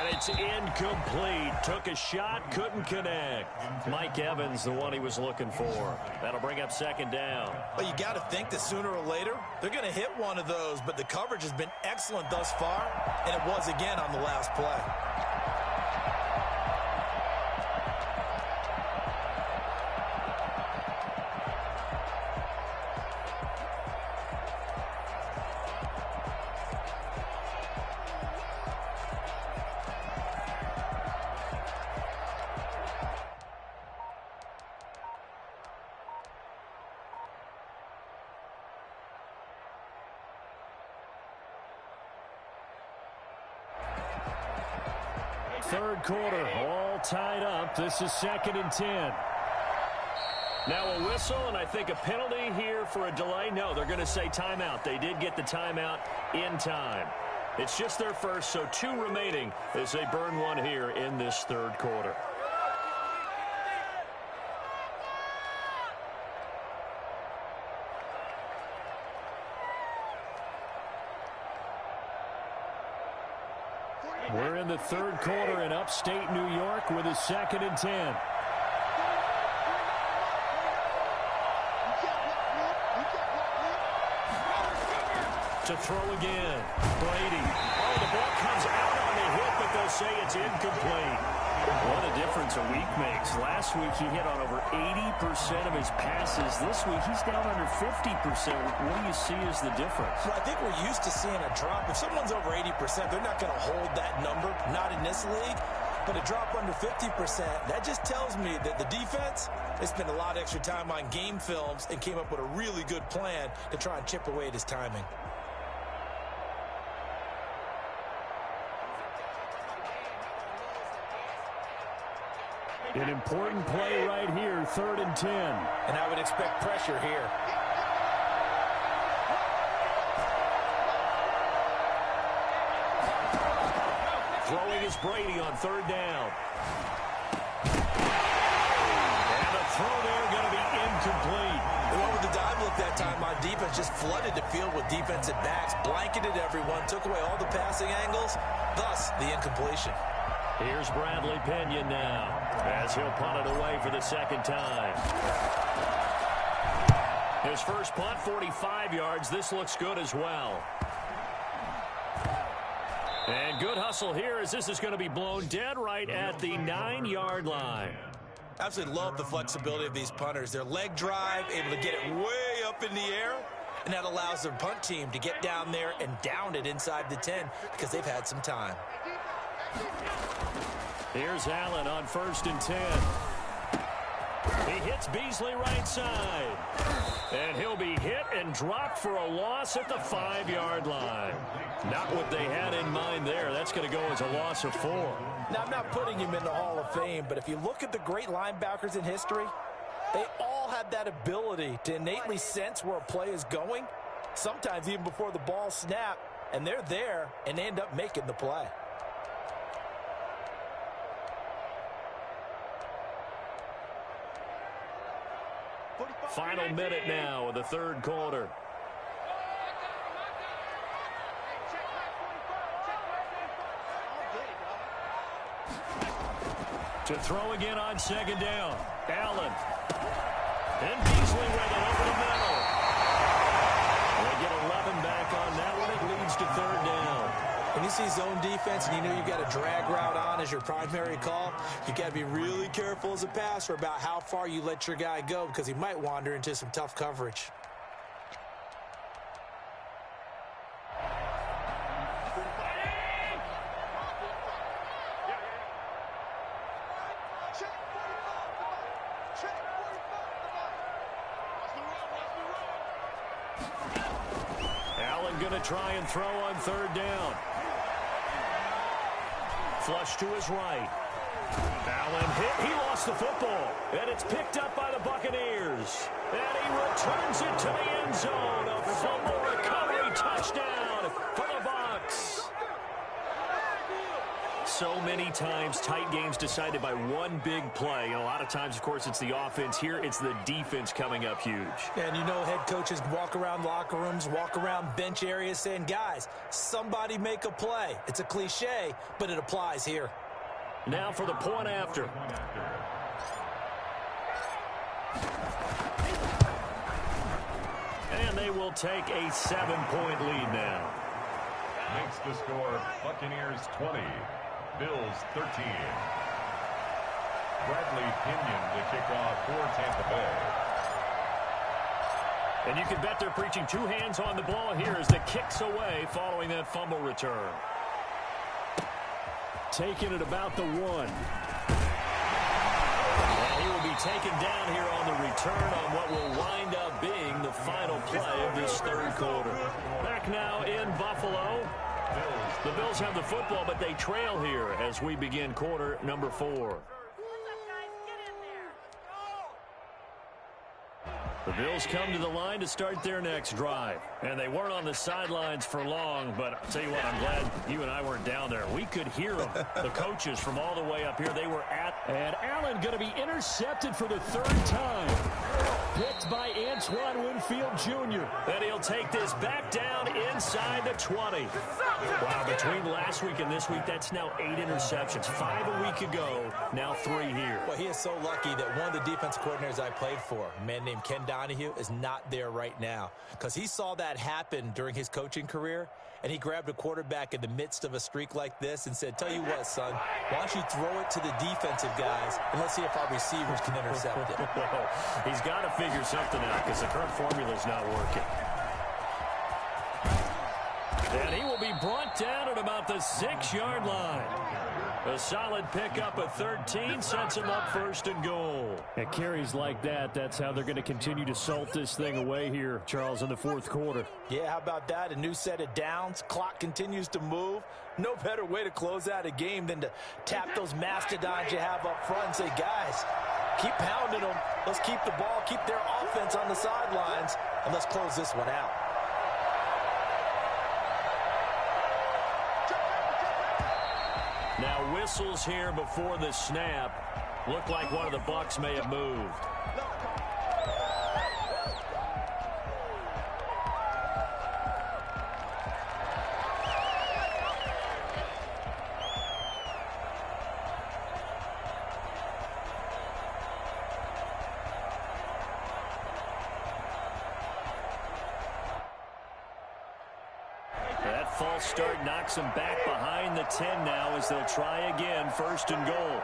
And it's incomplete. Took a shot, couldn't connect. Mike Evans, the one he was looking for. That'll bring up second down. Well, you got to think that sooner or later, they're going to hit one of those, but the coverage has been excellent thus far, and it was again on the last play. Third quarter, all tied up. This is 2nd and 10. Now a whistle, and I think a penalty here for a delay. No, they're going to say timeout. They did get the timeout in time. It's just their first, so 2 remaining as they burn one here in this third quarter. We're in the third quarter in upstate New York with a 2nd and 10. To throw again. Brady. Oh, the ball comes out on the hit, but they'll say it's incomplete. What a difference a week makes. Last week he hit on over 80% of his passes. This week he's down under 50%. What do you see as the difference? Well, I think we're used to seeing a drop. If someone's over 80%, they're not going to hold that number, not in this league. But a drop under 50%, that just tells me that the defense, they spent a lot of extra time on game films and came up with a really good plan to try and chip away at his timing. An important play right here, 3rd and 10. And I would expect pressure here. Throwing is Brady on 3rd down. And the throw there going to be incomplete. Well, with the dive look that time, our defense just flooded the field with defensive backs, blanketed everyone, took away all the passing angles, thus the incompletion. Here's Bradley Pinion now as he'll punt it away for the second time. His first punt, 45 yards. This looks good as well. And good hustle here as this is going to be blown dead right at the 9-yard line. Absolutely love the flexibility of these punters. Their leg drive, able to get it way up in the air, and that allows their punt team to get down there and down it inside the 10 because they've had some time. Here's Allen on 1st and 10. He hits Beasley right side. And he'll be hit and dropped for a loss at the 5-yard line. Not what they had in mind there. That's going to go as a loss of 4. Now, I'm not putting him in the Hall of Fame, but if you look at the great linebackers in history, they all have that ability to innately sense where a play is going, sometimes even before the ball snaps, and they're there, and they end up making the play. Final minute now of the third quarter. To throw again on 2nd down. Allen. And Beasley with it over the middle. They get 11 back on that one. It moves to third down. When you see zone defense and you know you've got a drag route on as your primary call, you got to be really careful as a passer about how far you let your guy go because he might wander into some tough coverage. Going to try and throw on third down. Flush to his right. Allen hit. He lost the football. And it's picked up by the Buccaneers. And he returns it to the end zone. A fumble recovery touchdown for the Bucs. So many times tight games decided by one big play. And a lot of times, of course, it's the offense. Here, it's the defense coming up huge. And you know head coaches walk around locker rooms, walk around bench areas saying, guys, somebody make a play. It's a cliche, but it applies here. Now for the point after. And they will take a 7-point lead now. Makes the score Buccaneers 20. Bills 13. Bradley Pinion to kick off for Tampa Bay. And you can bet they're preaching two hands on the ball here as the kick's away following that fumble return. Taking it about the 1. And he will be taken down here on the return on what will wind up being the final play of this third quarter. Back now in Buffalo. The Bills have the football, but they trail here as we begin quarter number 4. The Bills come to the line to start their next drive. And they weren't on the sidelines for long, but I'll tell you what, I'm glad you and I weren't down there. We could hear them, the coaches from all the way up here. They were at. And Allen going to be intercepted for the third time. Picked by Antoine Winfield Jr. And he'll take this back down inside the 20. Wow, between last week and this week, that's now 8 interceptions. 5 a week ago, now 3 here. Well, he is so lucky that one of the defense coordinators I played for, a man named Ken Donahue, is not there right now. Because he saw that happen during his coaching career, and he grabbed a quarterback in the midst of a streak like this and said, tell you what, son, why don't you throw it to the defensive guys, and let's see if our receivers can intercept it. He's got to figure something out because the current formula's not working. And he will be brought down at about the 6-yard line. A solid pickup at 13 sets him up first and goal. At carries like that, that's how they're going to continue to salt this thing away here, Charles, in the fourth quarter. Yeah, how about that? A new set of downs. Clock continues to move. No better way to close out a game than to tap those mastodons you have up front and say, guys, keep pounding them. Let's keep the ball, keep their offense on the sidelines, and let's close this one out. Now whistles here before the snap. Looked like one of the Bucs may have moved. False start knocks them back behind the 10 now as they'll try again, first and goal.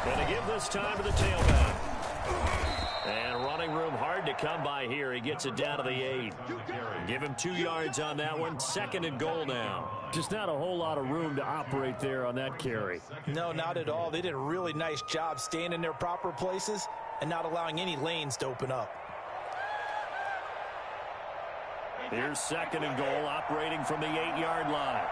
And a give this time to the tailback. And running room hard to come by here. He gets it down to the 8. Give him 2 yards on that one. Second and goal now. Just not a whole lot of room to operate there on that carry. No, not at all. They did a really nice job staying in their proper places and not allowing any lanes to open up. Here's second and goal, operating from the 8-yard line.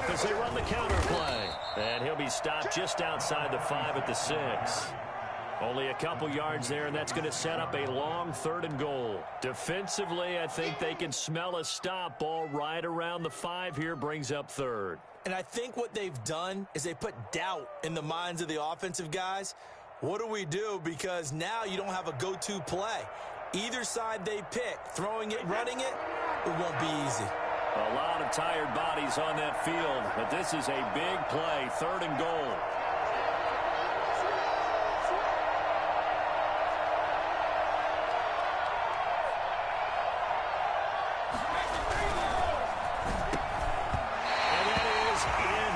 As they run the counter play. And he'll be stopped just outside the 5 at the 6. Only a couple yards there, and that's going to set up a long third and goal. Defensively, I think they can smell a stop. Ball right around the 5 here, brings up third. And I think what they've done is they put doubt in the minds of the offensive guys. What do we do? Because now you don't have a go-to play. Either side they pick, throwing it, running it, it won't be easy. A lot of tired bodies on that field, but this is a big play, 3rd and goal. And that is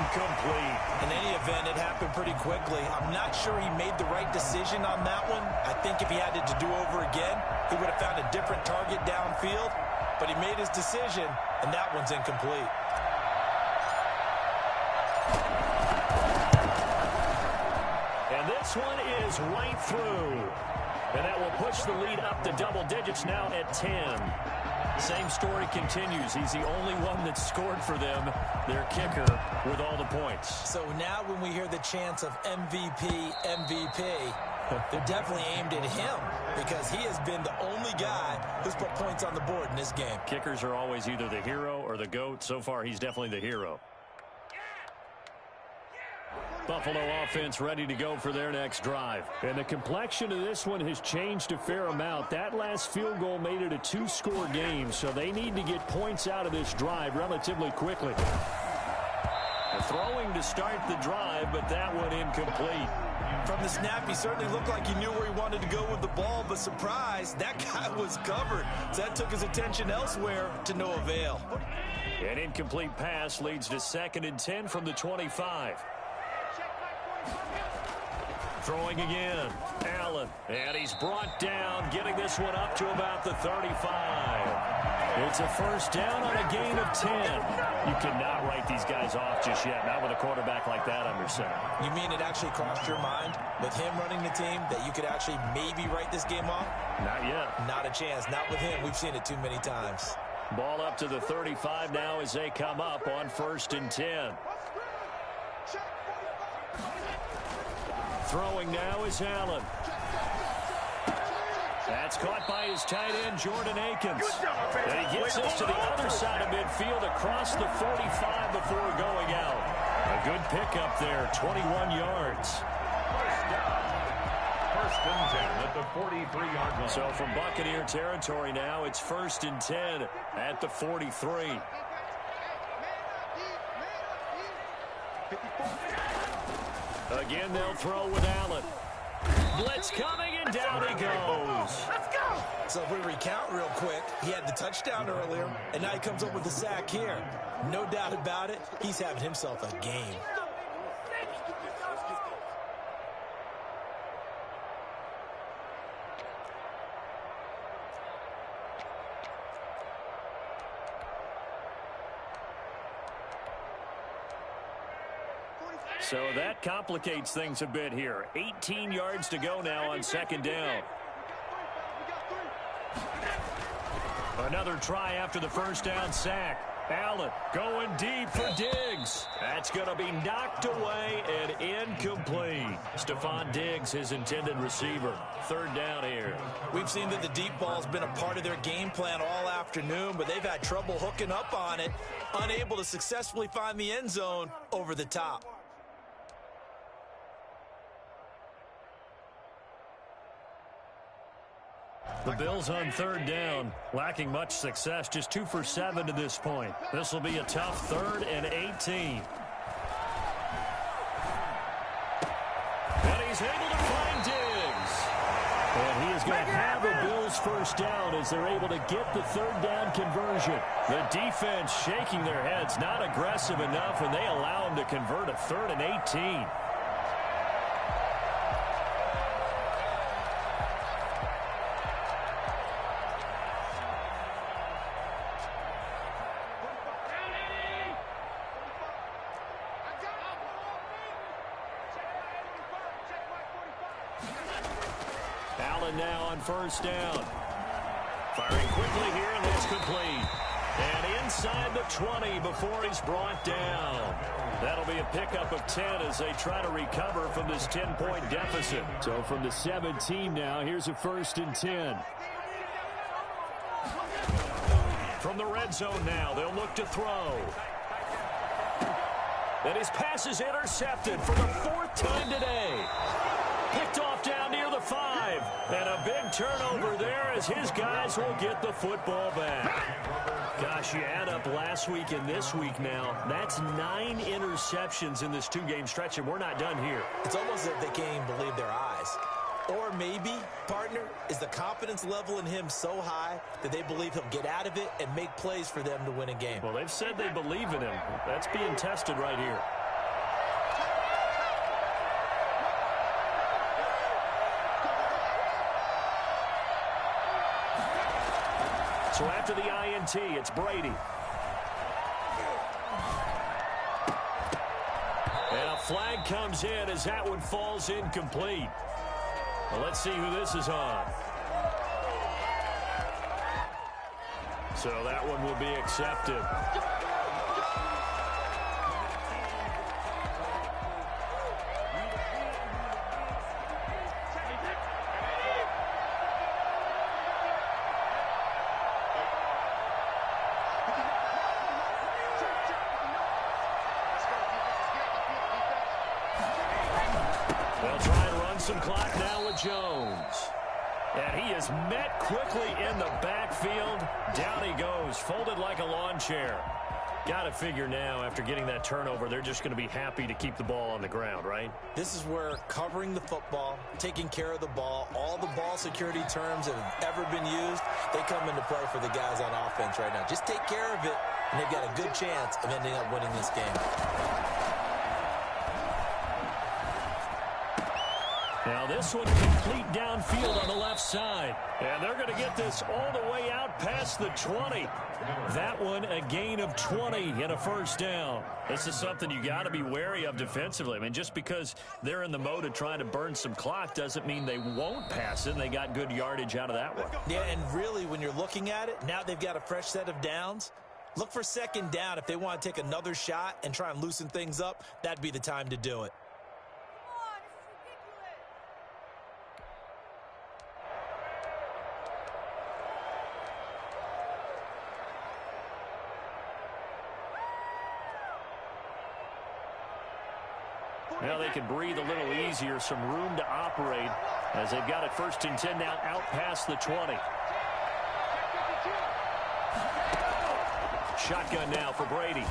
incomplete. In any event, it happened pretty quickly. I'm not sure he made the right decision on that one. I think if he had it to do over again, he would have found a different target downfield. But he made his decision, and that one's incomplete. And this one is right through. And that will push the lead up to double digits now at 10. Same story continues. He's the only one that scored for them, their kicker, with all the points. So now when we hear the chants of MVP, MVP, they're definitely aimed at him because he has been the only guy who's put points on the board in this game. Kickers are always either the hero or the GOAT. So far, he's definitely the hero. Buffalo offense ready to go for their next drive. And the complexion of this one has changed a fair amount. That last field goal made it a 2-score game, so they need to get points out of this drive relatively quickly. Throwing to start the drive, but that one incomplete. From the snap, he certainly looked like he knew where he wanted to go with the ball, but surprise, that guy was covered. So that took his attention elsewhere to no avail. An incomplete pass leads to 2nd and 10 from the 25. Throwing again, Allen, and he's brought down, getting this one up to about the 35. It's a first down on a gain of 10. You cannot write these guys off just yet, not with a quarterback like that under center. You mean it actually crossed your mind with him running the team that you could actually maybe write this game off? Not yet. Not a chance. Not with him. We've seen it too many times. Ball up to the 35 now as they come up on 1st and 10. Throwing now is Allen. That's caught by his tight end, Jordan Akins. And he gets this to the other side of midfield across the 45 before going out. A good pickup there, 21 yards. First and 10 at the 43-yard line. So from Buccaneer territory now, it's 1st and 10 at the 43. Again, they'll throw with Allen. Blitz coming, and down he goes. Let's go! So if we recount real quick, he had the touchdown earlier, and now he comes up with the sack here. No doubt about it, he's having himself a game. So that complicates things a bit here. 18 yards to go now on 2nd down. Another try after the first down sack. Allen going deep for Diggs. That's going to be knocked away and incomplete. Stephon Diggs, his intended receiver. 3rd down here. We've seen that the deep ball's been a part of their game plan all afternoon, but they've had trouble hooking up on it, unable to successfully find the end zone over the top. The Bills on 3rd down, lacking much success, just 2 for 7 to this point. This will be a tough 3rd and 18. And he's able to find Diggs. And he is going to have a Bills first down as they're able to get the 3rd down conversion. The defense shaking their heads, not aggressive enough, and they allow him to convert a 3rd and 18. Now on first down. Firing quickly here, and it's complete. And inside the 20 before he's brought down. That'll be a pickup of 10 as they try to recover from this 10-point deficit. So from the 17 now, here's a 1st and 10. From the red zone now, they'll look to throw. And his pass is intercepted for the 4th time today. Picked off down near the 5. drive. And a big turnover there as his guys will get the football back. Gosh, you add up last week and this week now. That's 9 interceptions in this 2-game stretch, and we're not done here. It's almost as if they can't even believe their eyes. Or maybe, partner, is the confidence level in him so high that they believe he'll get out of it and make plays for them to win a game. Well, they've said they believe in him. That's being tested right here. So after the INT, it's Brady. And a flag comes in as that one falls incomplete. Well, let's see who this is on. So that one will be accepted. They'll try and run some clock now with Jones. And he is met quickly in the backfield. Down he goes, folded like a lawn chair. Got to figure now, after getting that turnover, they're just going to be happy to keep the ball on the ground, right? This is where covering the football, taking care of the ball, all the ball security terms that have ever been used, they come into play for the guys on offense right now. Just take care of it, and they've got a good chance of ending up winning this game. Now this one complete downfield on the left side. And they're going to get this all the way out past the 20. That one a gain of 20 and a first down. This is something you got to be wary of defensively. I mean, just because they're in the mode of trying to burn some clock doesn't mean they won't pass it. And they got good yardage out of that one. Yeah, and really when you're looking at it, now they've got a fresh set of downs. Look for second down. If they want to take another shot and try and loosen things up, that'd be the time to do it. Now they can breathe a little easier, some room to operate as they've got it 1st and 10 now out past the 20. Shotgun now for Brady.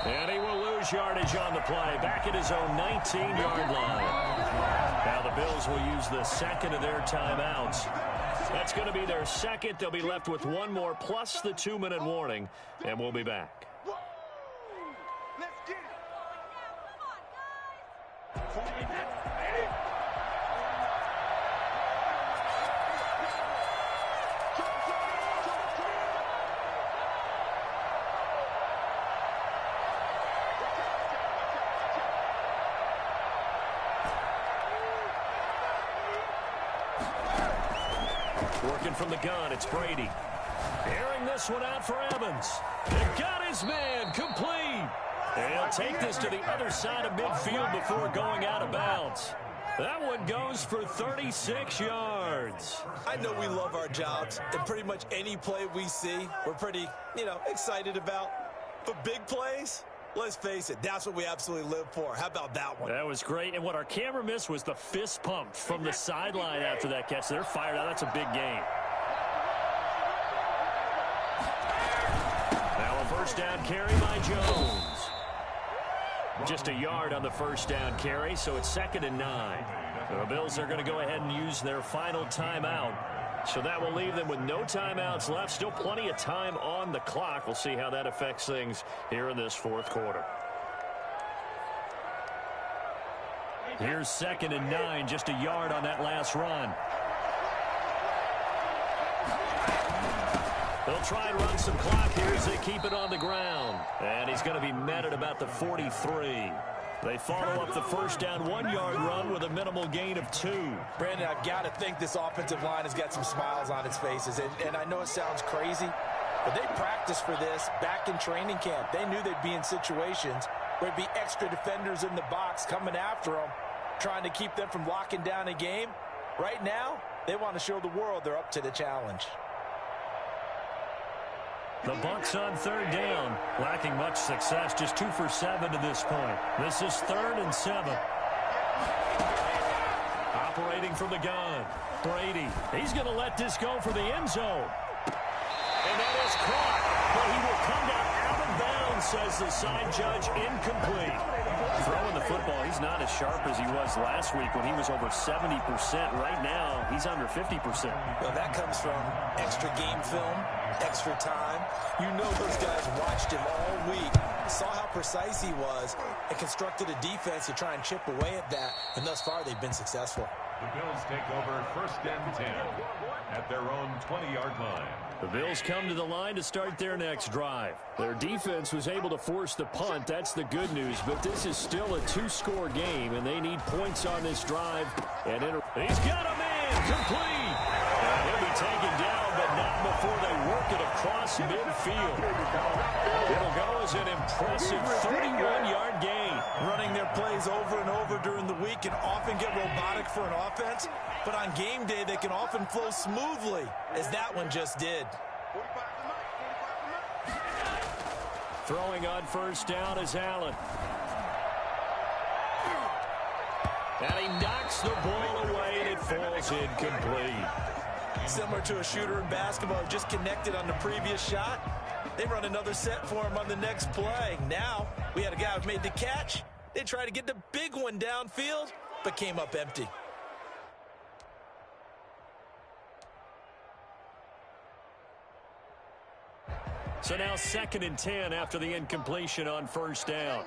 And he will lose yardage on the play, back at his own 19-yard line. Now the Bills will use the second of their timeouts. That's going to be their second. They'll be left with one more plus the 2-minute warning, and we'll be back. Working from the gun, it's Brady. Airing this one out for Evans. They've got his man complete. And he'll take this to the other side of midfield before going out of bounds. That one goes for 36 yards. I know we love our jobs, and pretty much any play we see, we're pretty, excited about. But big plays, let's face it, that's what we absolutely live for. How about that one? That was great. And what our camera missed was the fist pump from the sideline after that catch. They're fired out. That's a big game. Now a first down carry by Jones. Just a yard on the first down carry, so it's 2nd and 9. The Bills are going to go ahead and use their final timeout. So that will leave them with no timeouts left. Still plenty of time on the clock. We'll see how that affects things here in this 4th quarter. Here's 2nd and 9, just a yard on that last run. They'll try and run some clock here as they keep it on the ground. And he's going to be met at about the 43. They follow up the first down 1-yard run with a minimal gain of 2. Brandon, I've got to think this offensive line has got some smiles on its faces. And I know it sounds crazy, but they practiced for this back in training camp. They knew they'd be in situations where there'd be extra defenders in the box coming after them, trying to keep them from locking down a game. Right now, they want to show the world they're up to the challenge. The Bucs on 3rd down, lacking much success, just 2 for 7 to this point. This is 3rd and 7. Separating from the gun. Brady, he's going to let this go for the end zone. And that is caught, but he will come down out of bounds, says the side judge, incomplete. Throwing the football, he's not as sharp as he was last week when he was over 70%. Right now, he's under 50%. Well, that comes from extra game film, extra time. You know those guys watched him all week, saw how precise he was, and constructed a defense to try and chip away at that, and thus far they've been successful. The Bills take over 1st and 10 at their own 20-yard line. The Bills come to the line to start their next drive. Their defense was able to force the punt. That's the good news, but this is still a 2-score game, and they need points on this drive. And he's got a man complete. He'll be taken down, but not before they work it across midfield. It'll go as an impressive 31-yard gain. Running their plays over and over during the week can often get robotic for an offense, but on game day they can often flow smoothly, as that one just did. Throwing on 1st down is Allen. And he knocks the ball away, and it falls incomplete. Similar to a shooter in basketball who just connected on the previous shot. They run another set for him on the next play. Now, we had a guy who made the catch. They tried to get the big one downfield, but came up empty. So now 2nd and 10 after the incompletion on 1st down.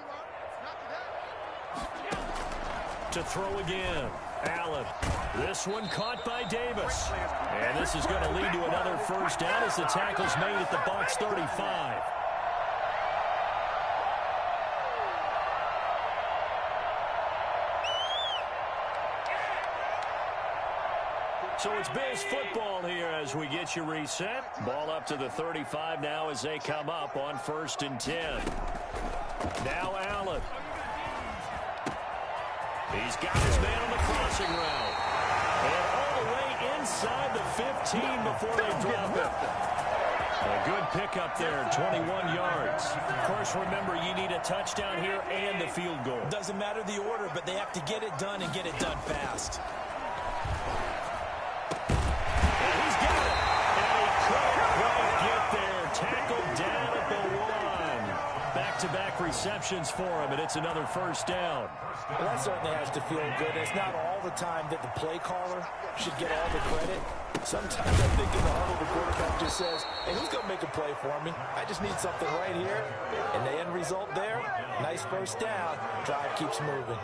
To throw again, Allen. This one caught by Davis. And this is going to lead to another 1st down as the tackle's made at the Bucs 35. So it's Bills football here as we get you reset. Ball up to the 35 now as they come up on 1st and 10. Now Allen. He's got his man on the crossing route. And all the way inside the 15 before they drop it. A good pickup there, 21 yards. Of course, remember, you need a touchdown here and the field goal. Doesn't matter the order, but they have to get it done and get it done fast. And he's got it. And he couldn't quite get there. Tackled down at the 1. Back-to-back receptions for him, and it's another 1st down. Well, that certainly has to feel good. It's not all the time that the play caller should get all the credit. Sometimes I think in the huddle, the quarterback just says, hey, who's going to make a play for me? I just need something right here. And the end result there, nice 1st down. Drive keeps moving.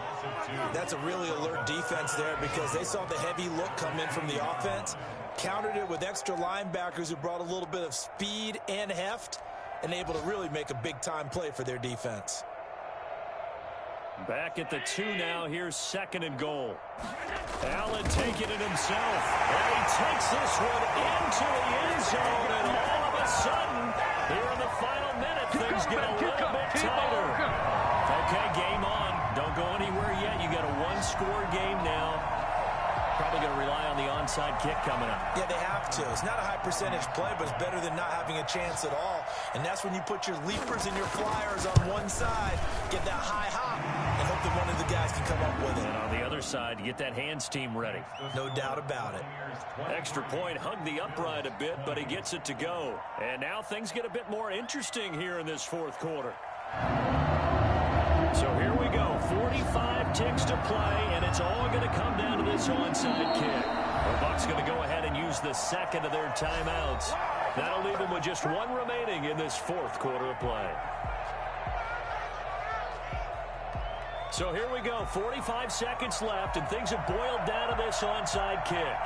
That's a really alert defense there because they saw the heavy look come in from the offense, countered it with extra linebackers who brought a little bit of speed and heft, and able to really make a big-time play for their defense. Back at the 2 now. Here's 2nd and goal. Allen taking it himself. And he takes this one into the end zone. And all of a sudden, here in the final minute, things get a little bit tighter. Okay, game on. Don't go anywhere yet. You got a 1-score game now. Probably going to rely on the onside kick coming up. Yeah, they have to. It's not a high percentage play, but it's better than not having a chance at all. And that's when you put your leapers and your flyers on one side, get that high hop, and hope that one of the guys can come up with it. And on the other side, get that hands team ready. No doubt about it. Extra point, hugged the upright a bit, but he gets it to go. And now things get a bit more interesting here in this 4th quarter. So here we go, 45 ticks to play, and it's all going to come down to this onside kick. The Bucs going to go ahead and use the 2nd of their timeouts. That'll leave them with just 1 remaining in this 4th quarter of play. So here we go, 45 seconds left, and things have boiled down to this onside kick.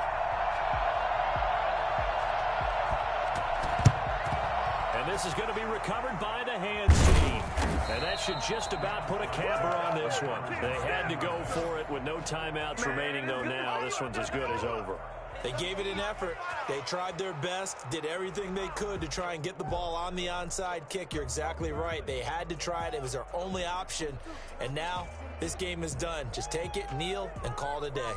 And this is going to be recovered by the hands team. And that should just about put a capper on this one. They had to go for it with no timeouts remaining, though, now. This one's as good as over. They gave it an effort. They tried their best, did everything they could to try and get the ball on the onside kick. You're exactly right. They had to try it. It was their only option. And now this game is done. Just take it, kneel, and call it a day.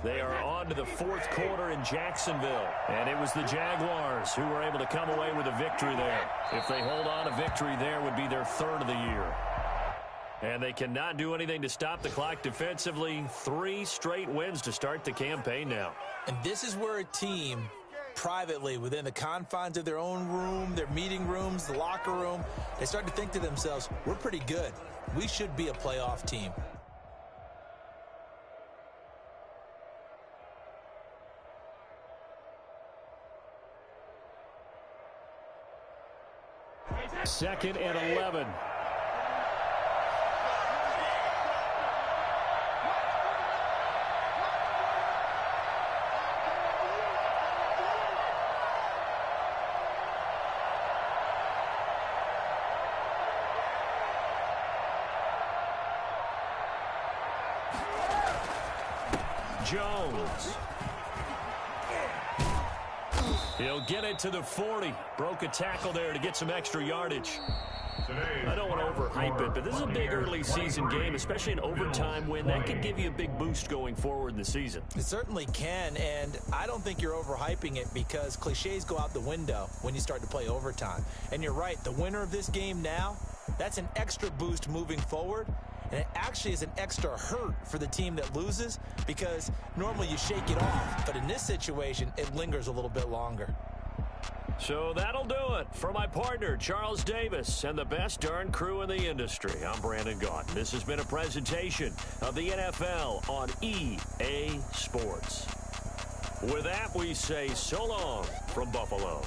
They are on to the 4th quarter in Jacksonville. And it was the Jaguars who were able to come away with a victory there. If they hold on, a victory there would be their 3rd of the year. And they cannot do anything to stop the clock defensively. 3 straight wins to start the campaign now. And this is where a team, privately, within the confines of their own room, their meeting rooms, the locker room, they start to think to themselves, we're pretty good. We should be a playoff team. Second and 11. Jones. He'll get it to the 40. Broke a tackle there to get some extra yardage. I don't want to overhype it, but this is a big early season game, especially an overtime win. That could give you a big boost going forward in the season. It certainly can, and I don't think you're overhyping it because cliches go out the window when you start to play overtime. And you're right, the winner of this game now, that's an extra boost moving forward. And it actually is an extra hurt for the team that loses because normally you shake it off. But in this situation, it lingers a little bit longer. So that'll do it for my partner, Charles Davis, and the best darn crew in the industry. I'm Brandon Gaudin. This has been a presentation of the NFL on EA Sports. With that, we say so long from Buffalo.